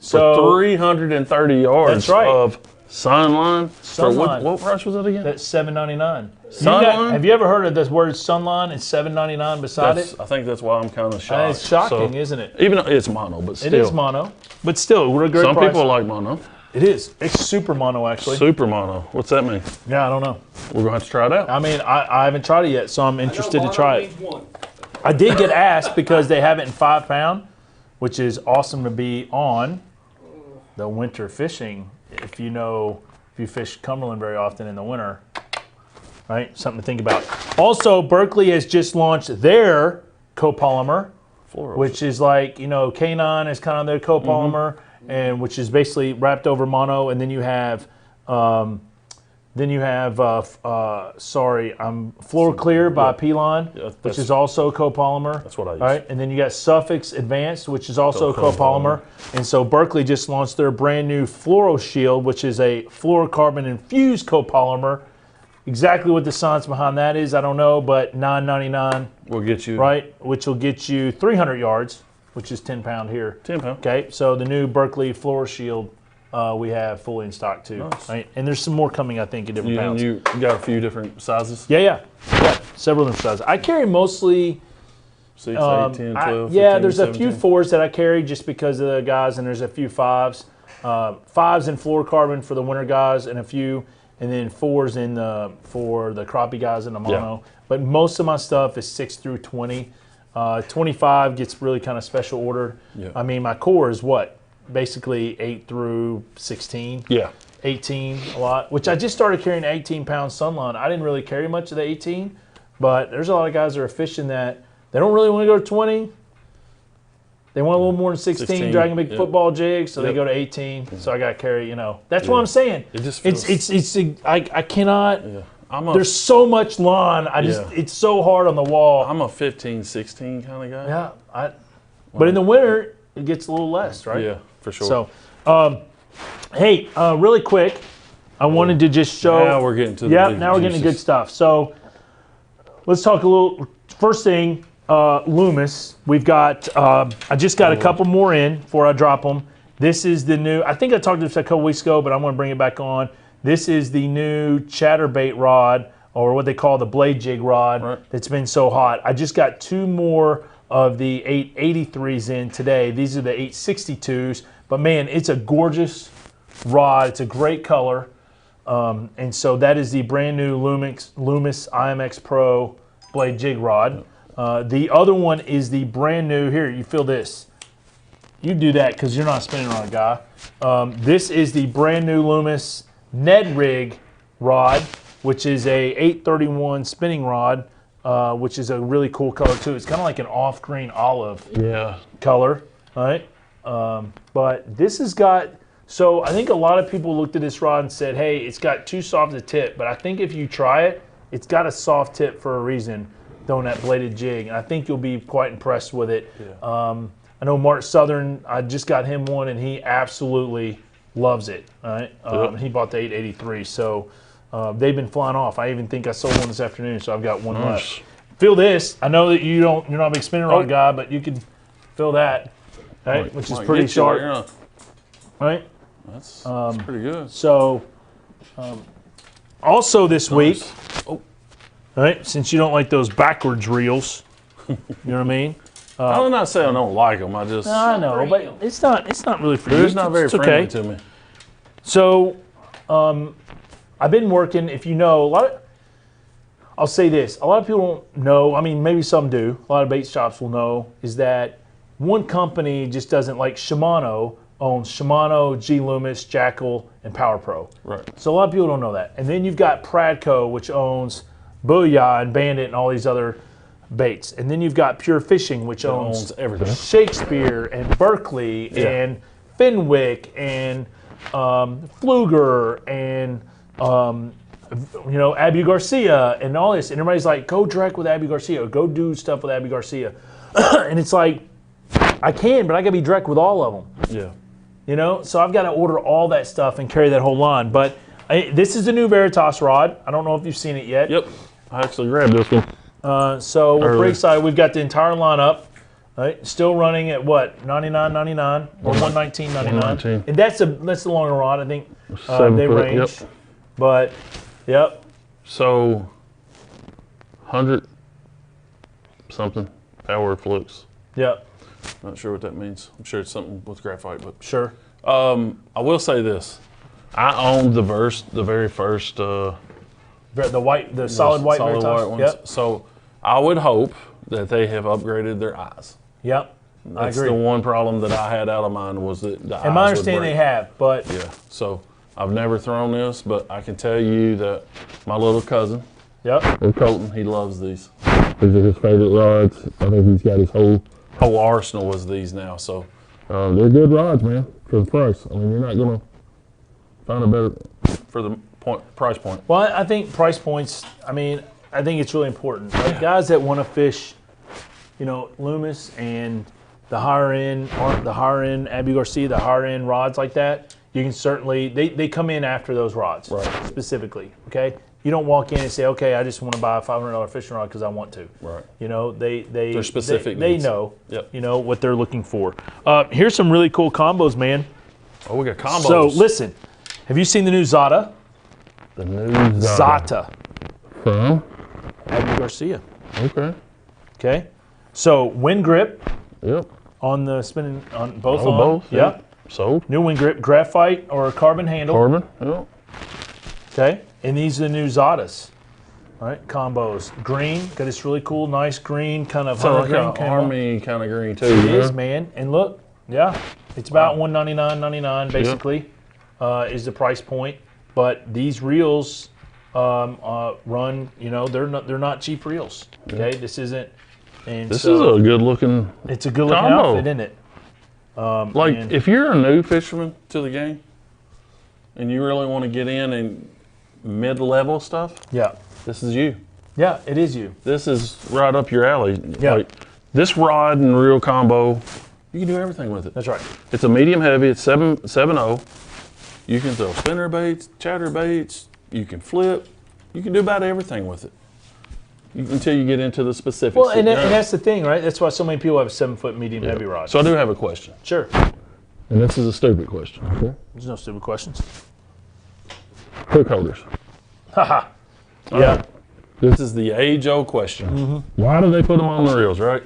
So For 330 yards That's right. of Sunline. For Sunline. what price was that again? that's $7.99. Sunline? Have you ever heard of this word Sunline? It's $7.99 beside it. I think that's why I'm kind of shocked. It's shocking, So, isn't it? even though it's mono, but still. It is mono, but still, we're a great Some price. people like mono. It is. It's super mono, actually. Super mono. What's that mean? Yeah, I don't know. We're going to have to try it out. I mean, I haven't tried it yet, so I'm interested to Mono try it. means one. I did get asked because they have it in 5 pound, which is awesome to be on the winter fishing. If you fish Cumberland very often in the winter, right? Something to think about. Also, Berkeley has just launched their copolymer, Floral. which is like, Cain is kind of their copolymer, and which is basically wrapped over mono, and then you have Floor Clear by Pelon, Yeah, which that's- is also copolymer. That's what I use. All right, and then you got Suffix Advanced, which is also So copolymer. And so Berkeley just launched their brand new Fluoro Shield, which is a fluorocarbon infused copolymer. Exactly what the science behind that is, I don't know, but $9.99, We'll get you right? Which will get you 300 yards, which is 10 pound here. 10 pounds. Okay, so the new Berkeley Fluoro Shield we have fully in stock too. Nice. Right? And there's some more coming, I think, in different And pounds. you got a few different sizes? Yeah, several different sizes. I carry mostly 6, 8, 10, 12, yeah, 15, there's a few 17. 4s that I carry just because of the guys, and there's a few 5s. 5s in fluorocarbon for the winter guys, and a few, and then 4s for the crappie guys in the mono. But most of my stuff is 6 through 20. 25 gets really kind of special ordered. Yeah. I mean, my core is what? Basically 8 through 16. Yeah. 18 a lot, which I just started carrying 18-pound Sunline. I didn't really carry much of the 18, but there's a lot of guys that are fishing that they don't really want to go to 20. They want a little more than 16 dragging big football jigs, so they go to 18. So I got to carry, That's what I'm saying. It just feels, I cannot. Yeah. There's so much line. It's so hard on the wall. I'm a 15, 16 kind of guy. Yeah. But in the winter, it gets a little less, right? Yeah, for sure. So, hey, really quick, I wanted to just show. Now we're getting to the big now we're getting to good juices. stuff. So let's talk a little. First thing, Loomis. We've got. I just got a couple more in before I drop them. This is the new. I think I talked to this a couple weeks ago, but I'm going to bring it back on. This is the new chatterbait rod, or what they call the blade jig rod, that's been so hot. I just got 2 more of the 883s in today. These are the 862s, but man, it's a gorgeous rod. It's a great color, and so that is the brand new Loomis IMX Pro blade jig rod. The other one is the brand new. Here, you feel this. You do that because you're not a spinning rod guy. This is the brand new Loomis Ned Rig rod, which is a 831 spinning rod, which is a really cool color too. It's kind of like an off-green olive color, right? But this has got, so I think a lot of people looked at this rod and said, hey, it's got too soft a tip, but I think if you try it, it's got a soft tip for a reason, throwing that bladed jig, and I think you'll be quite impressed with it. I know Mark Southern, I just got him one, and he absolutely loves it. All right, he bought the 883, so they've been flying off. I even think I sold one this afternoon, so I've got one left. Feel this. I know that you're not a big spinning rod guy, but you can feel that, right? Which is pretty sharp, right? That's pretty good. So, also this week, all right, since you don't like those backwards reels, you know what I mean? I'm not saying I don't like them. I just I know, but it's not really for you. It's not very friendly to me. So, I've been working. If you know, I'll say this: a lot of people don't know. I mean, maybe some do. A lot of bait shops will know. Is that one company just doesn't like Shimano owns Shimano, G Loomis, Jackal, and Power Pro. Right. So a lot of people don't know that. And then you've got Pradco, which owns Booyah and Bandit and all these other baits. And then you've got Pure Fishing, which owns everything. Shakespeare and Berkeley and Fenwick and Pfluger and Abu Garcia and all this. And everybody's like, go direct with Abu Garcia, or go do stuff with Abu Garcia. And it's like, I can, but I gotta be direct with all of them. Yeah. So I've got to order all that stuff and carry that whole line. But this is the new Veritas rod. I don't know if you've seen it yet. Yep. I actually grabbed this one. So we're pretty excited. We've got the entire lineup. Right? Still running at what, $99.99 or $119.99, and that's the longer rod. I think they range. Yep. But So 100 something power flukes. Yep. Not sure what that means. I'm sure it's something with graphite, but sure. I will say this: I owned the very first the solid white Veritas. ones. Yep. So I would hope that they have upgraded their eyes. Yep. That's I agree. the one problem that I had out of mine was that the eyes and my understanding they have, but So I've never thrown this, but I can tell you that my little cousin, Colton, he loves these. These are his favorite rods. I think he's got his whole arsenal was these now. So they're good rods, man, for the price. I mean, you're not gonna find a better for the price point. Well, I think price points. I mean, I think it's really important. Like guys that want to fish, Loomis and the higher end Abu Garcia, the higher end rods like that. You can certainly they come in after those rods specifically. Okay, you don't walk in and say, okay, I just want to buy a $500 fishing rod because I want to. Right. They're specific. They know. Yep. What they're looking for. Here's some really cool combos, man. Oh, we got combos. So listen, have you seen the new Zata? The new Zata. From Abu Garcia. Okay. Okay. So wind grip. Yep. On the spinning on both. Both. Yep. So new wind grip, graphite or carbon handle. Carbon. Yep. Okay. And these are the new Zatas. All right. Combos. Green. Got this really cool, nice green kind of like an army kind of green too. It is, man. And look, it's about $199.99 basically. is the price point. But these reels run, they're not cheap reels. Okay, this isn't. And this is a good looking. It's a good looking combo. outfit, isn't it? And If you're a new fisherman to the game, and you really want to get in and mid-level stuff, yeah, this is you. yeah, it is you. This is right up your alley. Yeah. Like, this rod and reel combo, you can do everything with it. That's right. It's a medium heavy. It's 7.0. You can throw spinner baits, chatter baits. You can flip. You can do about everything with it. Until you get into the specifics. Well, and that's the thing, right? That's why so many people have a 7-foot medium heavy rod. So I do have a question. Sure. And this is a stupid question. Okay. There's no stupid questions. Hook holders. Haha. All Yeah. right. This is the age-old question. Why do they put them on the reels, right?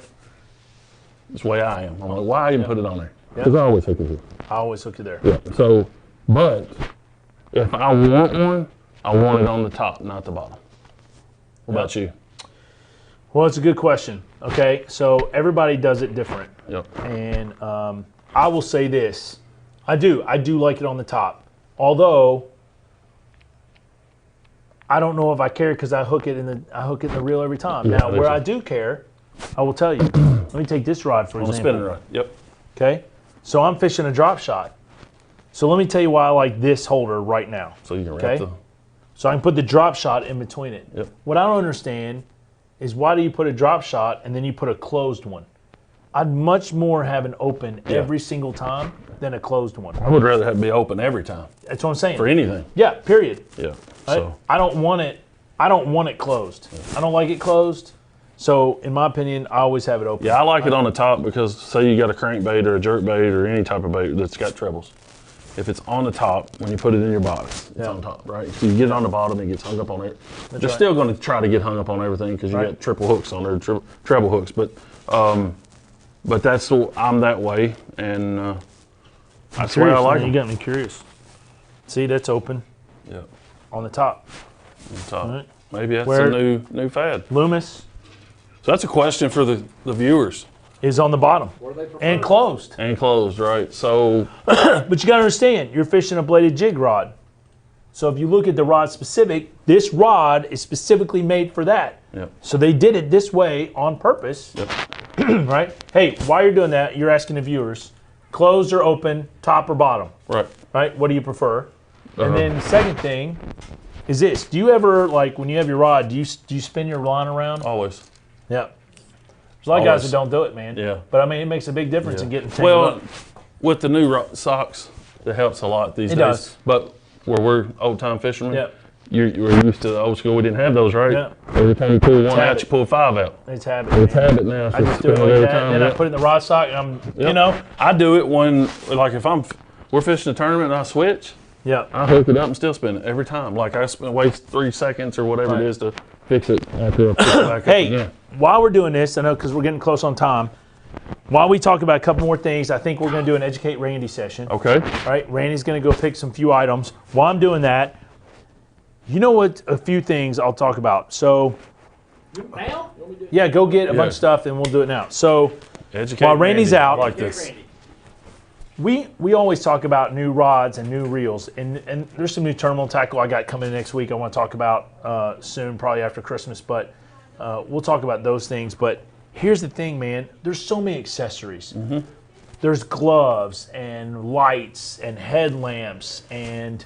That's the way I am. I'm like, why even put it on there? Because I always hook it here. I always hook you there. Yeah. So, but if I want one, I want it on the top, not the bottom. What about you? Well, it's a good question. Okay, so everybody does it different. Yep. And I will say this. I do like it on the top. Although I don't know if I care because I hook it in the reel every time. Yeah, Now, where so. I do care, I will tell you. Let me take this rod for On the example. spinning rod. Yep. Okay, so I'm fishing a drop shot. So let me tell you why I like this holder right now. So you can wrap Okay. the. So I can put the drop shot in between it. Yep. What I don't understand is why do you put a drop shot and then you put a closed one? I'd much more have an open every single time than a closed one. I would rather have it be open every time That's what I'm saying. for anything. Yeah, period. Yeah. Right? So I don't want it closed. I don't like it closed. So in my opinion, I always have it open. yeah, I like it on the top because say you got a crankbait or a jerkbait or any type of bait that's got trebles. If it's on the top, when you put it in your box, it's on top, right? So you get it on the bottom, it gets hung up on it. They're right. still going to try to get hung up on everything because you got triple hooks on there, treble hooks. But that's I'm that way, and that's the way I like You them. got me curious. See, that's open Yeah, on the top. on top. Right. Maybe that's Where- a new fad. Loomis So that's a question for the viewers. is on the bottom Where do they prefer? and closed. And closed, right? So But you got to understand, you're fishing a bladed jig rod. So if you look at the rod specific, this rod is specifically made for that. Yep. So they did it this way on purpose, right? Hey, while you're doing that, you're asking the viewers, closed or open, top or bottom, right. right? What do you prefer? Uh-huh. And then the second thing is this. Do you ever, like when you have your rod, do you spin your line around? Always. Yeah. There's a lot of guys Always. that don't do it, man. Yeah. But I mean, it makes a big difference in getting tangled Well, up. with the new socks, it helps a lot these It days. does. But where we're old time fishermen, Yeah. you're used to the old school. We didn't have those, right? Yeah. Every time you pull one out, habit. you pull 5 out. It's habit. It's man. habit now. So I just do it spin like every that, time, and then yeah. I put it in the rod sock, and I'm, Yep. you know, I do it when, like, if we're fishing a tournament and I switch, yeah. I hook it up and still spin it every time. Like I wait 3 seconds or whatever Right. it is to fix it after I pick it back Hey, up again. while we're doing this, I know because we're getting close on time. While we talk about a couple more things, I think we're going to do an Educate Randy session. Okay. All right, Randy's going to go pick some few items. While I'm doing that, you know what? A few things I'll talk about. So, Now? You want me to do- yeah, go get a bunch Yeah. of stuff, and we'll do it now. So, Educate While Randy's Randy. out- I like Okay, this. Randy. we always talk about new rods and new reels, and there's some new terminal tackle I got coming next week I want to talk about soon, probably after Christmas, but we'll talk about those things. But here's the thing, man, there's so many accessories. There's gloves and lights and headlamps and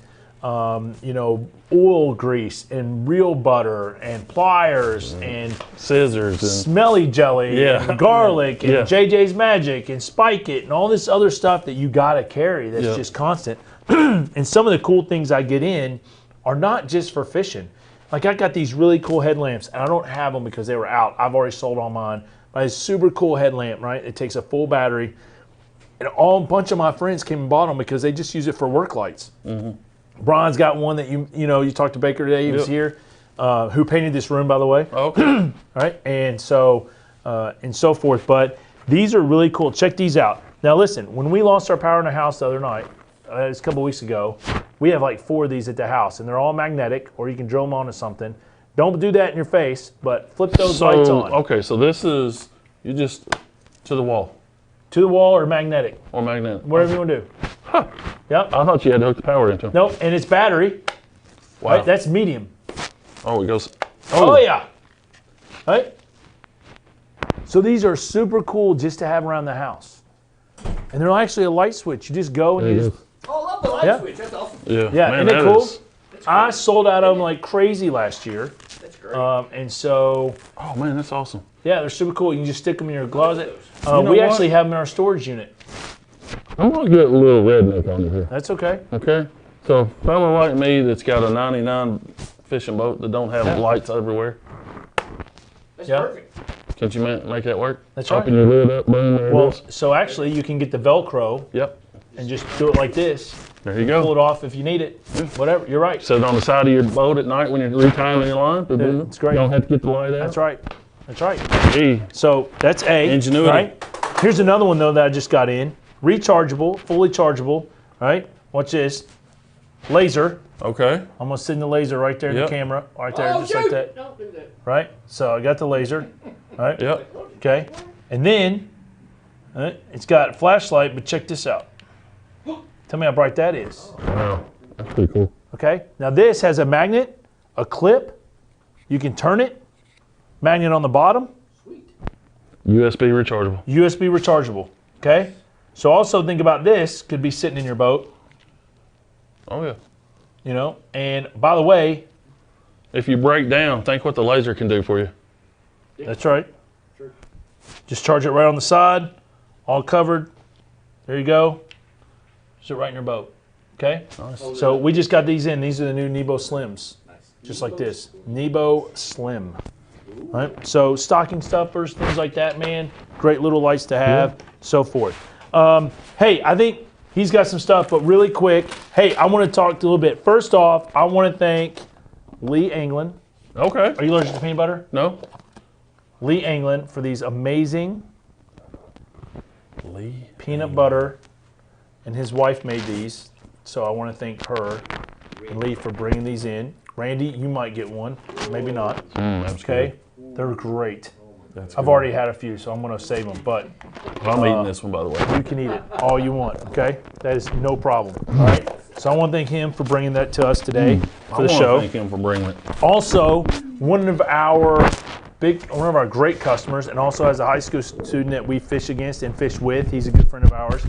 oil grease and reel butter and pliers and Scissors and smelly jelly Yeah. and garlic and Yeah. JJ's Magic and Spike It and all this other stuff that you gotta carry that's Yeah. just constant. And some of the cool things I get in are not just for fishing. Like I got these really cool headlamps and I don't have them because they were out. I've already sold all mine. But it's a super cool headlamp, right? It takes a full battery. And a bunch of my friends came and bought them because they just use it for work lights. Brian's got one that you talked to Baker today. He was Yep. here, who painted this room, by the way. okay. All right, and so forth. But these are really cool. Check these out. Now listen, when we lost our power in the house the other night, it was a couple weeks ago, we have like 4 of these at the house, and they're all magnetic, or you can drill them onto something. Don't do that in your face, but flip those lights on. Okay, so this is you just to the wall To the wall or magnetic, or magnet. whatever you want to do. Yep. I thought you had to hook the power into them. Nope, and it's battery. Wow. Right? That's medium. Oh, it goes. Oh yeah. Right? So these are super cool just to have around the house. And they're actually a light switch. You just go and There you it just, is. Oh, I love the light Yeah. switch. That's awesome. Yeah. yeah, Man, isn't it that cool? is- I sold out of them like crazy last year. That's great. And so, Oh man, that's awesome. yeah, they're super cool. You can just stick them in your closet. You know We what? actually have them in our storage unit. I'm gonna get a little redneck on you here. That's okay. Okay. So, a fella like me that's got a '99 fishing boat that don't have lights everywhere, That's yeah. perfect. can't you make that work? That's right. Open your lid up, boom, there Well, it is. so actually you can get the Velcro Yep. and just do it like this. There you Pull go. it off if you need it. Whatever. You're right. Set it on the side of your boat at night when you're retying your line. Boom. it's great. You don't have to get the light out. That's right. That's right. Hey, So that's A. Ingenuity. Right? Here's another one though that I just got in. Rechargeable, fully chargeable. Right? Watch this. Laser. okay. I'm gonna send the laser right there in Yep. the camera, right there, Oh, just shoot! like that. Don't do that. Right? So I got the laser. Right? Yep. Okay. And then it's got a flashlight, but check this out. Tell me how bright that is. Wow. That's pretty cool. Okay. Now this has a magnet, a clip. You can turn it. Magnet on the bottom. Sweet. USB rechargeable. USB rechargeable. Okay. So also think about this. Could be sitting in your boat. Oh yeah. You know. And by the way, If you break down, think what the laser can do for you. that's right. Sure. Just charge it right on the side, all covered. There you go. Sit right in your boat. Okay. Nice. So we just got these in. These are the new Nebo Slims. Nice. Just like this. Nebo Slim. Right? So stocking stuffers, things like that, man. Great little lights to have, so forth. Hey, I think he's got some stuff, but really quick, hey, I want to talk a little bit. First off, I want to thank Lee England. Okay. Are you allergic to peanut butter? No. Lee England for these amazing Lee. peanut butter, and his wife made these. So I want to thank her and Lee for bringing these in. Randy, you might get one, maybe not. That's Okay, they're great. That's I've already had a few, so I'm going to save them, but I'm eating this one, by the way. you can eat it all you want, okay? That is no problem, all right? So I want to thank him for bringing that to us today for the I show. want to thank him for bringing it. Also, one of our great customers, and also as a high school student that we fish against and fish with, he's a good friend of ours,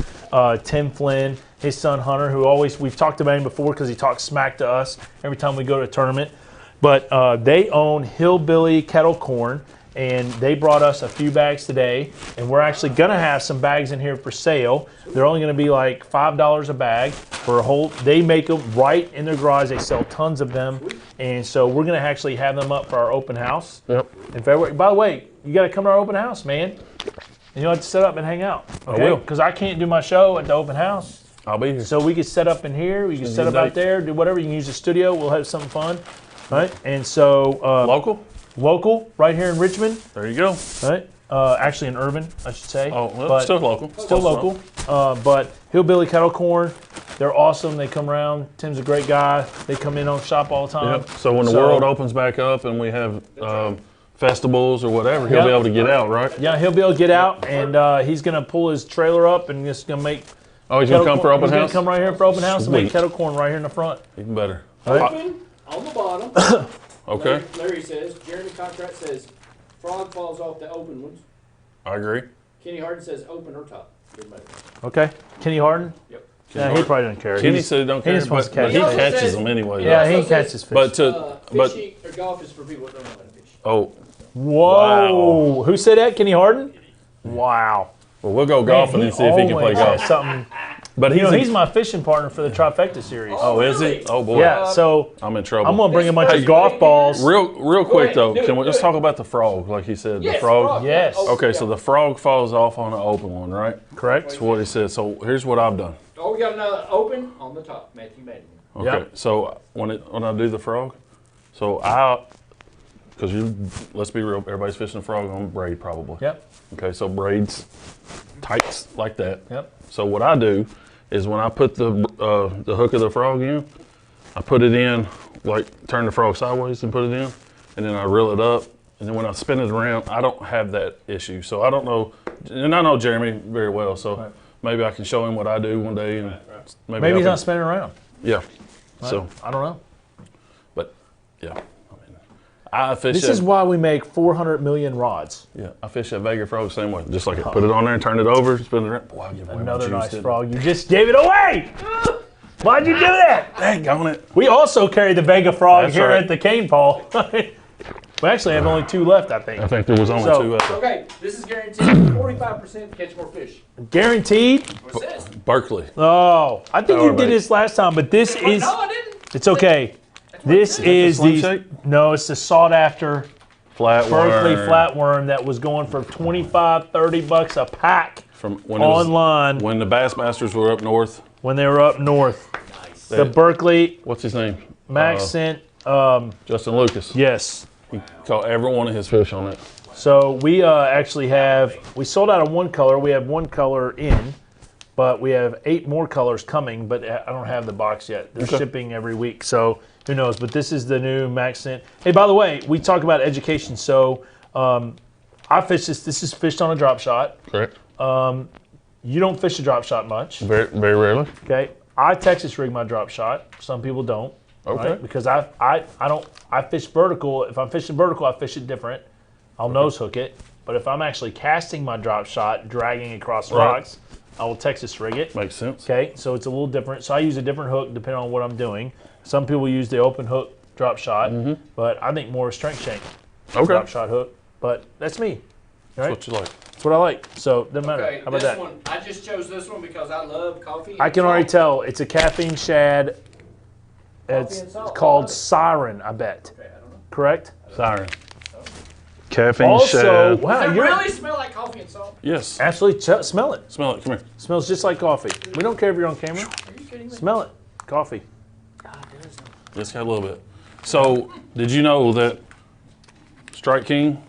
Tim Flynn, his son Hunter, who we've talked about him before because he talks smack to us every time we go to a tournament. But they own Hillbilly Kettle Corn, and they brought us a few bags today, and we're actually gonna have some bags in here for sale. They're only gonna be like $5 a bag for a whole. They make them right in their garage. They sell tons of them, and so we're gonna actually have them up for our open house Yep. in February. By the way, you gotta come to our open house, man. And you'll have to set up and hang out. Okay? will. Because I can't do my show at the open house. I'll be here. So we could set up in here. We can set up good out date. there. Do whatever. You can use the studio. We'll have something fun, right? And so Local? local, right here in Richmond, There you go. right? Actually in Irvin, I should say. Oh, well, but still local. still local. But Hillbilly Kettle Corn, they're awesome. They come around. Tim's a great guy. They come in on shop all the time. Yep. So when the world opens back up and we have festivals or whatever, he'll Yep. be able to get out, right? Yeah, he'll be able to get out, and he's gonna pull his trailer up and just gonna make. Oh, he's going to come for open He's gonna house? come right here for open house and make Sweet. kettle corn right here in the front. Even better. Open on the bottom. Okay. Larry says, Jeremy Contract says, frog falls off the open ones. I agree. Kenny Harden says open or top. Doesn't matter. Okay, Kenny Harden. Yep. Yeah, he probably doesn't care. Kenny He's- said he don't he care, just wants but to catch he it. catches says- them anyway. yeah, though. he Also catches fish. But to but Fishing or golf is for people that don't know how to fish. oh, Whoa! Wow. Who said that? Kenny Harden? Wow. well, we'll go golfing Man, and see if he can play always has golf. Something. But You know, a- he's my fishing partner for the Trifecta series. Oh, is he? really? Oh boy. yeah, so I'm in trouble. I'm gonna bring a bunch Hey, of golf balls. Real quick ahead, though, do can it, we do just it. talk about the frog, like he said, Yes, the frog? frog. Yes. Oh, Okay, yeah. so the frog falls off on an open one, right? Correct. That's what he said. So here's what I've done. Oh, we got another open on the top. Matthew Madden. Okay, Yep. so when I do the frog, because let's be real, everybody's fishing a frog on braid probably. Yep. Okay, so braids, tights like that. Yep. So what I do is when I put the hook of the frog in, I put it in, like turn the frog sideways and put it in, and then I reel it up, and then when I spin it around, I don't have that issue. So I don't know, and I know Jeremy very well, so maybe I can show him what I do one day, and Maybe he's help not him. spinning around. Yeah. So, I don't know. but yeah, I mean, I fish. This is why we make 400 million rods. Yeah, I fish that Vega frog the same way. Just like it. Put it on there and turn it over, spin it around. Boy, I give away my Another juice, nice didn't frog. You just gave it away. Why'd you do that? Dang on it. We also carry the Vega frog That's here right. at the Cane Paul. We actually have only 2 left, I think. I think there was only So- 2 left. Okay, this is guaranteed 45% catch more fish. Guaranteed. What it says. Berkeley. Oh, I think you Power did bait. this last time, but this is. No, I didn't. It's okay. This is Slim the. Shake? No, it's the sought after Flatworm. Berkeley flatworm that was going for $25-$30 a pack From when it was, online when the Bassmasters were up north. when they were up north. Nice. The Berkeley What's his name? Max sent. Justin Lucas. Yes. He caught every one of his fish on it. So we actually have, we sold out of one color. We have one color in, but we have 8 more colors coming, but I don't have the box yet. They're Okay. shipping every week, so who knows. But this is the new Max Scent. Hey, by the way, we talk about education. So I fish this. This is fished on a drop shot. Correct. You don't fish a drop shot much, Very, very rarely. okay? I Texas rig my drop shot. Some people don't. Okay. Right? Because I fish vertical. If I'm fishing vertical, I fish it different. I'll nose hook it. But if I'm actually casting my drop shot, dragging across Right. rocks, I will Texas rig it. Makes sense. Okay, so it's a little different. So I use a different hook depending on what I'm doing. Some people use the open hook drop shot, but I think more strength shank Okay. drop shot hook. But that's me. Right? That's what you like. That's what I like. So doesn't matter. Okay, How about this that? one, I just chose this one because I love coffee. I and can already salt. tell it's a caffeine shad. It's and salt. called Siren, I bet. Okay, I don't know. Correct? Siren. Caffeine Also, shad. wow, Does it you're really smell like coffee and salt? Yes. actually smell it. Smell it. Come here. Smells just like coffee. We don't care if you're on camera. Are you kidding me? Smell it. Coffee. God, there is no- Just got a little bit. So, did you know that Strike King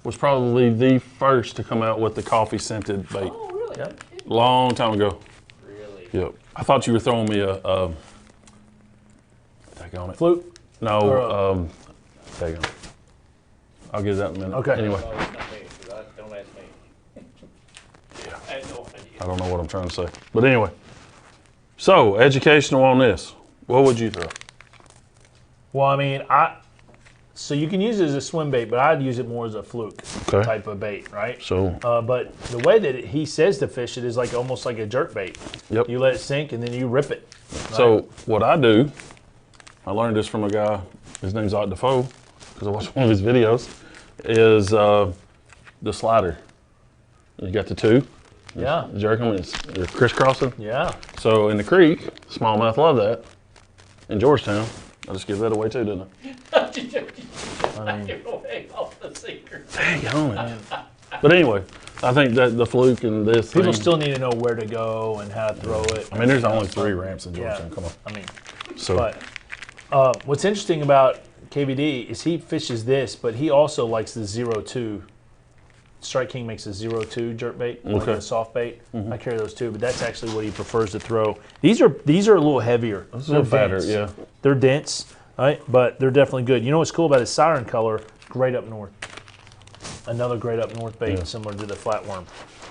was probably the first to come out with the coffee scented bait? Oh, really? Yep. Long time ago. Really? Yep. I thought you were throwing me a tag on it. Flute. No, Or tag on it. I'll get that in a minute. Okay. Anyway, Oh, it's not me, 'cause don't ask me. I had no idea. I don't know what I'm trying to say. But anyway. So, educational on this. What would you throw? Well, I mean, so you can use it as a swim bait, but I'd use it more as a fluke Okay. type of bait, right? So, But the way that he says to fish it is like almost like a jerk bait. yep. You let it sink and then you rip it. So what I do, I learned this from a guy, his name's Art Defoe, because I watched one of his videos, is the slider. You got the 2, Yeah. jerk them, you're crisscrossing. Yeah. So in the creek, smallmouth love that. In Georgetown, I just give that away too, didn't I? I mean, Give away all the secrets. Dang on it. But anyway, I think that the fluke and this people thing, still need to know where to go and how to throw it. I mean, there's only 3 ramps in Yeah. Georgetown, come on. I mean, So, but what's interesting about KVD is he fishes this, but he also likes the 0-2. Strike King makes a 0-2 jerk bait, like Okay. a soft bait. I carry those too, but that's actually what he prefers to throw. These are a little heavier. it's a little fatter, dense. yeah. They're dense, right? But they're definitely good. You know what's cool about his siren color? Great up north. Another great up north bait, Yeah. similar to the flatworm.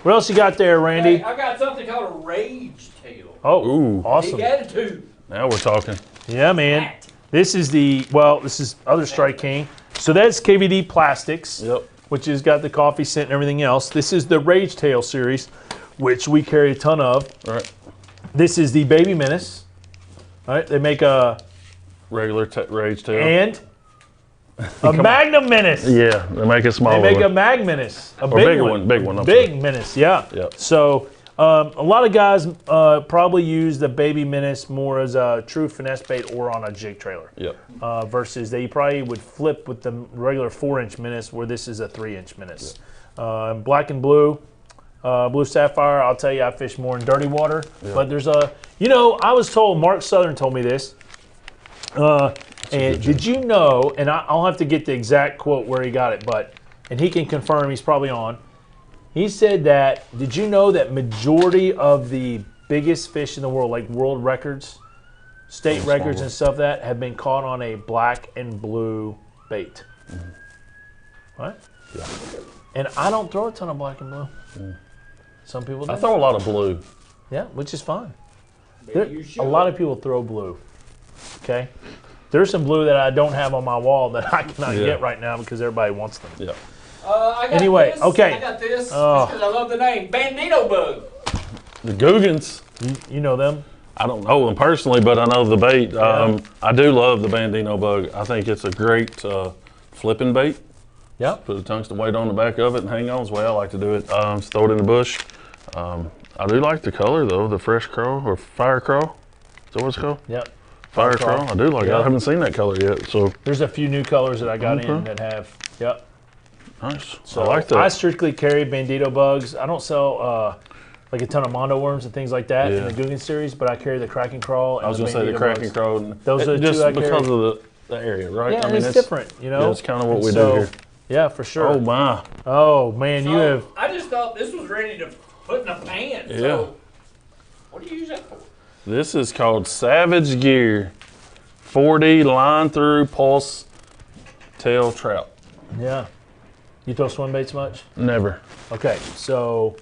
What else you got there, Randy? Hey, I got something called a rage tail. Oh, Ooh. awesome. Big attitude. Now we're talking. Yeah, man. That. This is this is other Strike King. So that's KVD Plastics, Yep. which has got the coffee scent and everything else. This is the Rage Tail series, which we carry a ton of. All right. This is the Baby Menace. All right, they make a Regular rage tail. and a Magnum Menace. Yeah, they make it smaller. They make a one. Mag Menace, a bigger big one, one, big one, I'm big sorry. Menace. Yeah. Yep. So a lot of guys probably use the Baby Menace more as a true finesse bait or on a jig trailer. Yep. Versus they probably would flip with the regular 4-inch Menace, where this is a 3-inch Menace. Black and blue, blue sapphire. I'll tell you, I fish more in dirty water. But there's I was told, Mark Southern told me this. And did you know? And I'll have to get the exact quote where he got it, and he can confirm. He's probably on. He said that. Did you know that majority of the biggest fish in the world, like world records, state Small records and stuff, that have been caught on a black and blue bait? Right? Yeah. And I don't throw a ton of black and blue. Some people do. I throw a lot of blue. Yeah, which is fine. Maybe you should. A lot of people throw blue. Okay? There's some blue that I don't have on my wall that I cannot Yeah. get right now because everybody wants them. Yeah. I got Anyway, this. okay. I got this. Oh. Because I love the name. Bandito bug. The Googans. You know them? I don't know them personally, but I know the bait. I do love the Bandito bug. I think it's a great flipping bait. Yeah. Put a tungsten weight on the back of it and hang on is the way I like to do it. Just throw it in the bush. I do like the color though, the fresh crow or fire crow. Is that what it's called? Yep. Fire crow. I do like it. Yeah. I haven't seen that color yet. So There's a few new colors that I got in that have. Yep. nice. So I like that. I strictly carry Bandito bugs. I don't sell like a ton of Mondo worms and things like that in Yeah. the Guggen series, but I carry the Kraken Crawl and I was going to say the Bandito Kraken bugs. crow. Those are the just two I because carry. of the area, right? Yeah, I mean, it's different, you know? Yeah, it's kind of what And we so- do here. Yeah, for sure. Oh my. Oh, man, you have. I just thought this was ready to put in a pan. Yeah. So what do you use that for? This is called Savage Gear 4D line through pulse tail trout. Yeah. You throw swim baits much? Never. Okay, so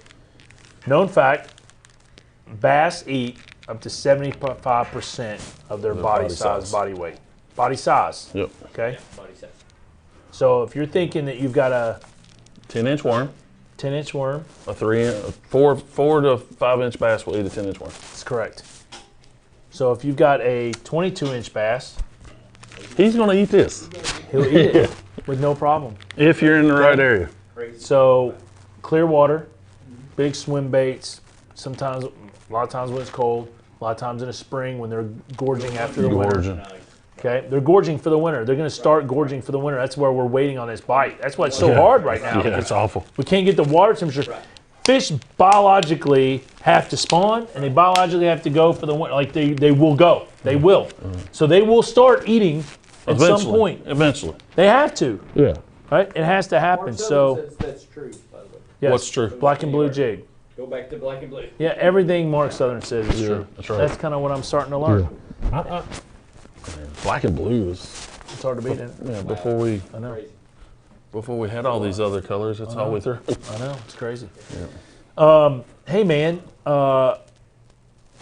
known fact, bass eat up to 75% of their body size, body weight. Body size, Yep. okay? Body size. So if you're thinking that you've got a 10-inch worm, 10-inch worm, a 4 to 5-inch bass will eat a 10-inch worm. that's correct. So if you've got a 22-inch bass, He's going to eat this he'll eat it with no problem. if you're in the right area. So clear water, big swim baits, sometimes, a lot of times when it's cold, a lot of times in the spring when they're gorging after the winter. Gorging. Okay, they're gorging for the winter. They're going to start gorging for the winter. That's where we're waiting on this bite. That's why it's so hard right now. Yeah, it's awful. We can't get the water temperature. Fish biologically have to spawn, and they biologically have to go for the winter. Like they will go. They will. So they will start eating at some point. Eventually. They have to. Yeah. Right? It has to happen. Mark So says that's true, by the way. yes, What's true? Black and blue jig. Go back to black and blue. Yeah, everything Mark Southern says is true. That's right. That's kind of what I'm starting to learn. Black and blue is It's hard to beat it. yeah. Before we had all these other colors, that's all we threw. I know, it's crazy. Hey man,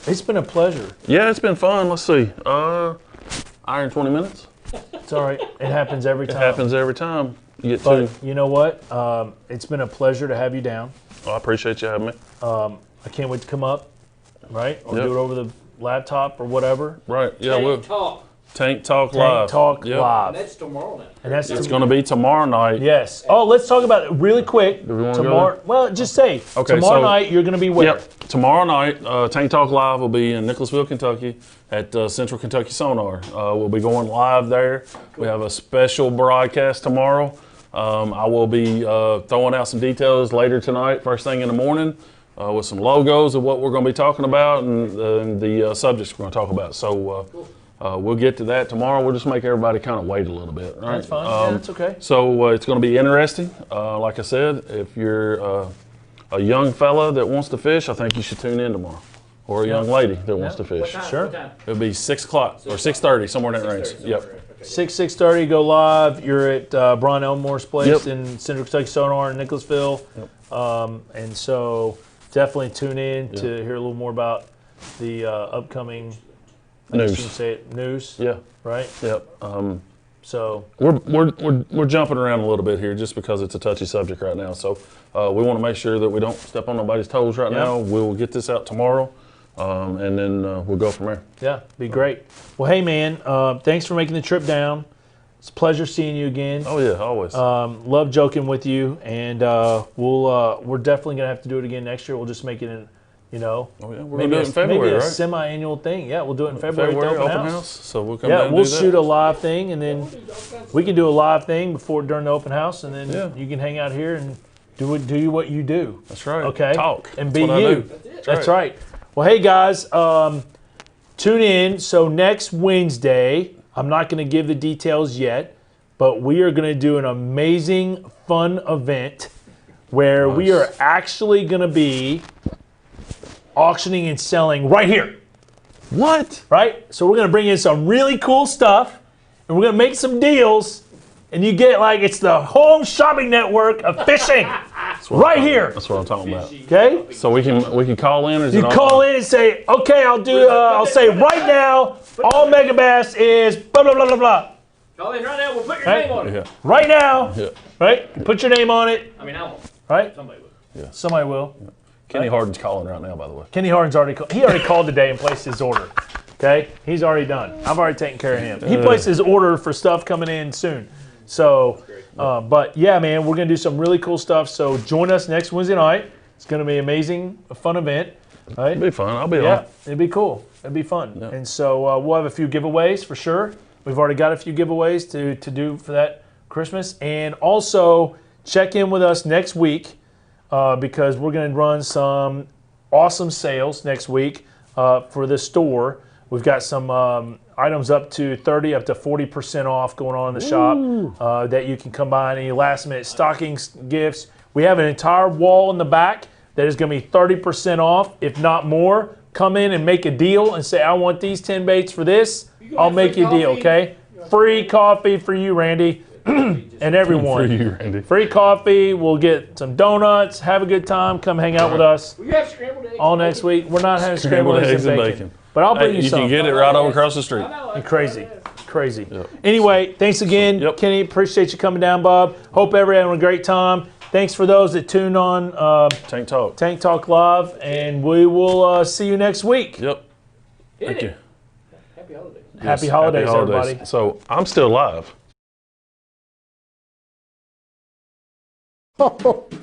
it's been a pleasure. Yeah, it's been fun. Let's see. Iron 20 minutes. It's all right. It happens every time. It happens every time you get But to. you know what? It's been a pleasure to have you down. I appreciate you having me. I can't wait to come up, right? Or Yep. do it over the laptop or whatever. Right. Yeah, Tank we'll talk. Tank Talk Tank Live. Talk Yep. Live. And that's tomorrow night. And that's It's going to be tomorrow night. yes. Oh, let's talk about it really quick. Do we wanna go Tomorrow. Well, just say Okay, tomorrow so- night you're going to be where? Yep. Tomorrow night, Tank Talk Live will be in Nicholasville, Kentucky at Central Kentucky Sonar. We'll be going live there. We have a special broadcast tomorrow. I will be throwing out some details later tonight, first thing in the morning, with some logos of what we're going to be talking about and the subjects we're going to talk about. So we'll get to that tomorrow. We'll just make everybody kind of wait a little bit. Right? That's fine. Yeah, that's okay. So it's going to be interesting. Like I said, if you're a young fella that wants to fish, I think you should tune in tomorrow. Or a young lady that wants to What fish. time? Sure. What time? It'll be 6 o'clock or 6:30, somewhere in that range. 6:30, Yep. somewhere. Okay. 6:30 go live. You're at Brian Elmore's place Yep. in Central Kentucky Sonar in Nicholasville. And so definitely tune in to hear a little more about the upcoming I guess you can News. say it, news, Yeah. right? Yep. So We're jumping around a little bit here just because it's a touchy subject right now. So we want to make sure that we don't step on nobody's toes right now. We'll get this out tomorrow, and then we'll go from there. yeah, be great. Well, hey man, thanks for making the trip down. It's a pleasure seeing you again. Oh yeah, always. Love joking with you, and we're definitely gonna have to do it again next year. We'll just make it in, Oh yeah, we're maybe gonna do it in February, maybe a right? semi-annual thing. Yeah, we'll do it in February. February at the open house. So we'll come Yeah, down and we'll do that. shoot a live thing, and then we can do a live thing during the open house, and then Yeah. you can hang out here and do what you do. That's right. Okay. Talk. And That's be what I you. do. That's right. Well, hey guys, tune in. So next Wednesday, I'm not going to give the details yet, but we are going to do an amazing, fun event where we Nice. are actually going to be auctioning and selling right here. What? Right? So we're going to bring in some really cool stuff, and we're going to make some deals, and you get like it's the home shopping network of fishing. right here. That's what I'm talking about. Okay? So we can call in, or is You it all- call in and say, okay, I'll say right now, all Megabass is blah, blah, blah, blah, blah. Call in right now. We'll put your Right? name on it. Yeah. Right now, Yeah. right? You put your name on it, I mean, I won't. right? Somebody will. Somebody will. Kenny Harden's calling right now, by the way. Kenny Harden's already called. He already called today and placed his order. Okay? He's already done. I've already taken care of him. He placed his order for stuff coming in soon. So, but yeah, man, we're going to do some really cool stuff. So join us next Wednesday night. It's going to be amazing, a fun event. Right? It'll be fun. I'll be Yeah, on. it'd be cool. It'd be fun. And so we'll have a few giveaways for sure. We've already got a few giveaways to do for that Christmas. And also check in with us next week because we're going to run some awesome sales next week for the store. We've got some items up to 30, up to 40% off going on in the shop that you can combine any last minute stockings, gifts. We have an entire wall in the back that is going to be 30% off, if not more. Come in and make a deal and say, I want these 10 baits for this. I'll make you a deal, okay? Free coffee for you, Randy, and everyone. For you, Randy. Free coffee. We'll get some donuts. Have a good time. Come hang out with us We have scrambled eggs. all next week. We're not having scrambled eggs and bacon. But I'll bring you You some. can get it right over across the street. Crazy. Crazy. Anyway, thanks again, Yep. Kenny. Appreciate you coming down, Bob. Hope everyone having a great time. Thanks for those that tuned on Tank Talk. Tank Talk Live, and we will see you next week. Yep. Thank you. Happy holidays. Happy Yes, holidays, everybody. So I'm still live.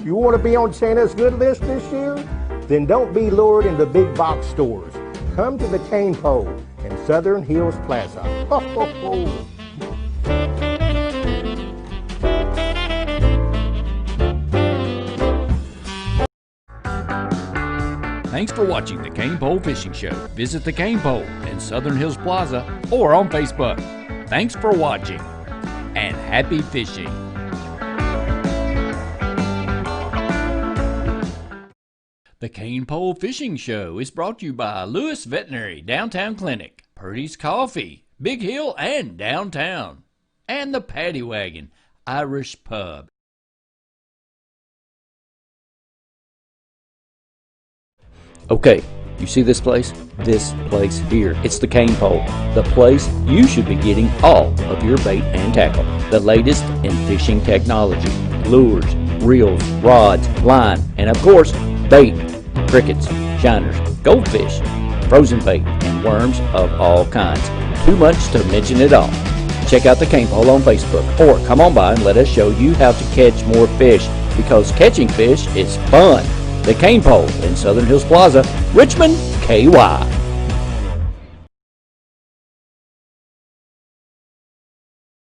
You want to be on Santa's good list this year? Then don't be lured into big box stores. Come to the Cane Pole in Southern Hills Plaza. Ho, ho, ho. Thanks for watching the Cane Pole Fishing Show. Visit the Cane Pole in Southern Hills Plaza or on Facebook. Thanks for watching and happy fishing. The Cane Pole Fishing Show is brought to you by Lewis Veterinary Downtown Clinic, Purdy's Coffee, Big Hill and Downtown, and the Paddy Wagon Irish Pub. Okay, you see this place? This place here. It's the Cane Pole, the place you should be getting all of your bait and tackle. The latest in fishing technology, lures, reels, rods, line, and of course, bait, crickets, shiners, goldfish, frozen bait, and worms of all kinds. Too much to mention it all. Check out the Cane Pole on Facebook or come on by and let us show you how to catch more fish because catching fish is fun. The Cane Pole in Southern Hills Plaza, Richmond, KY.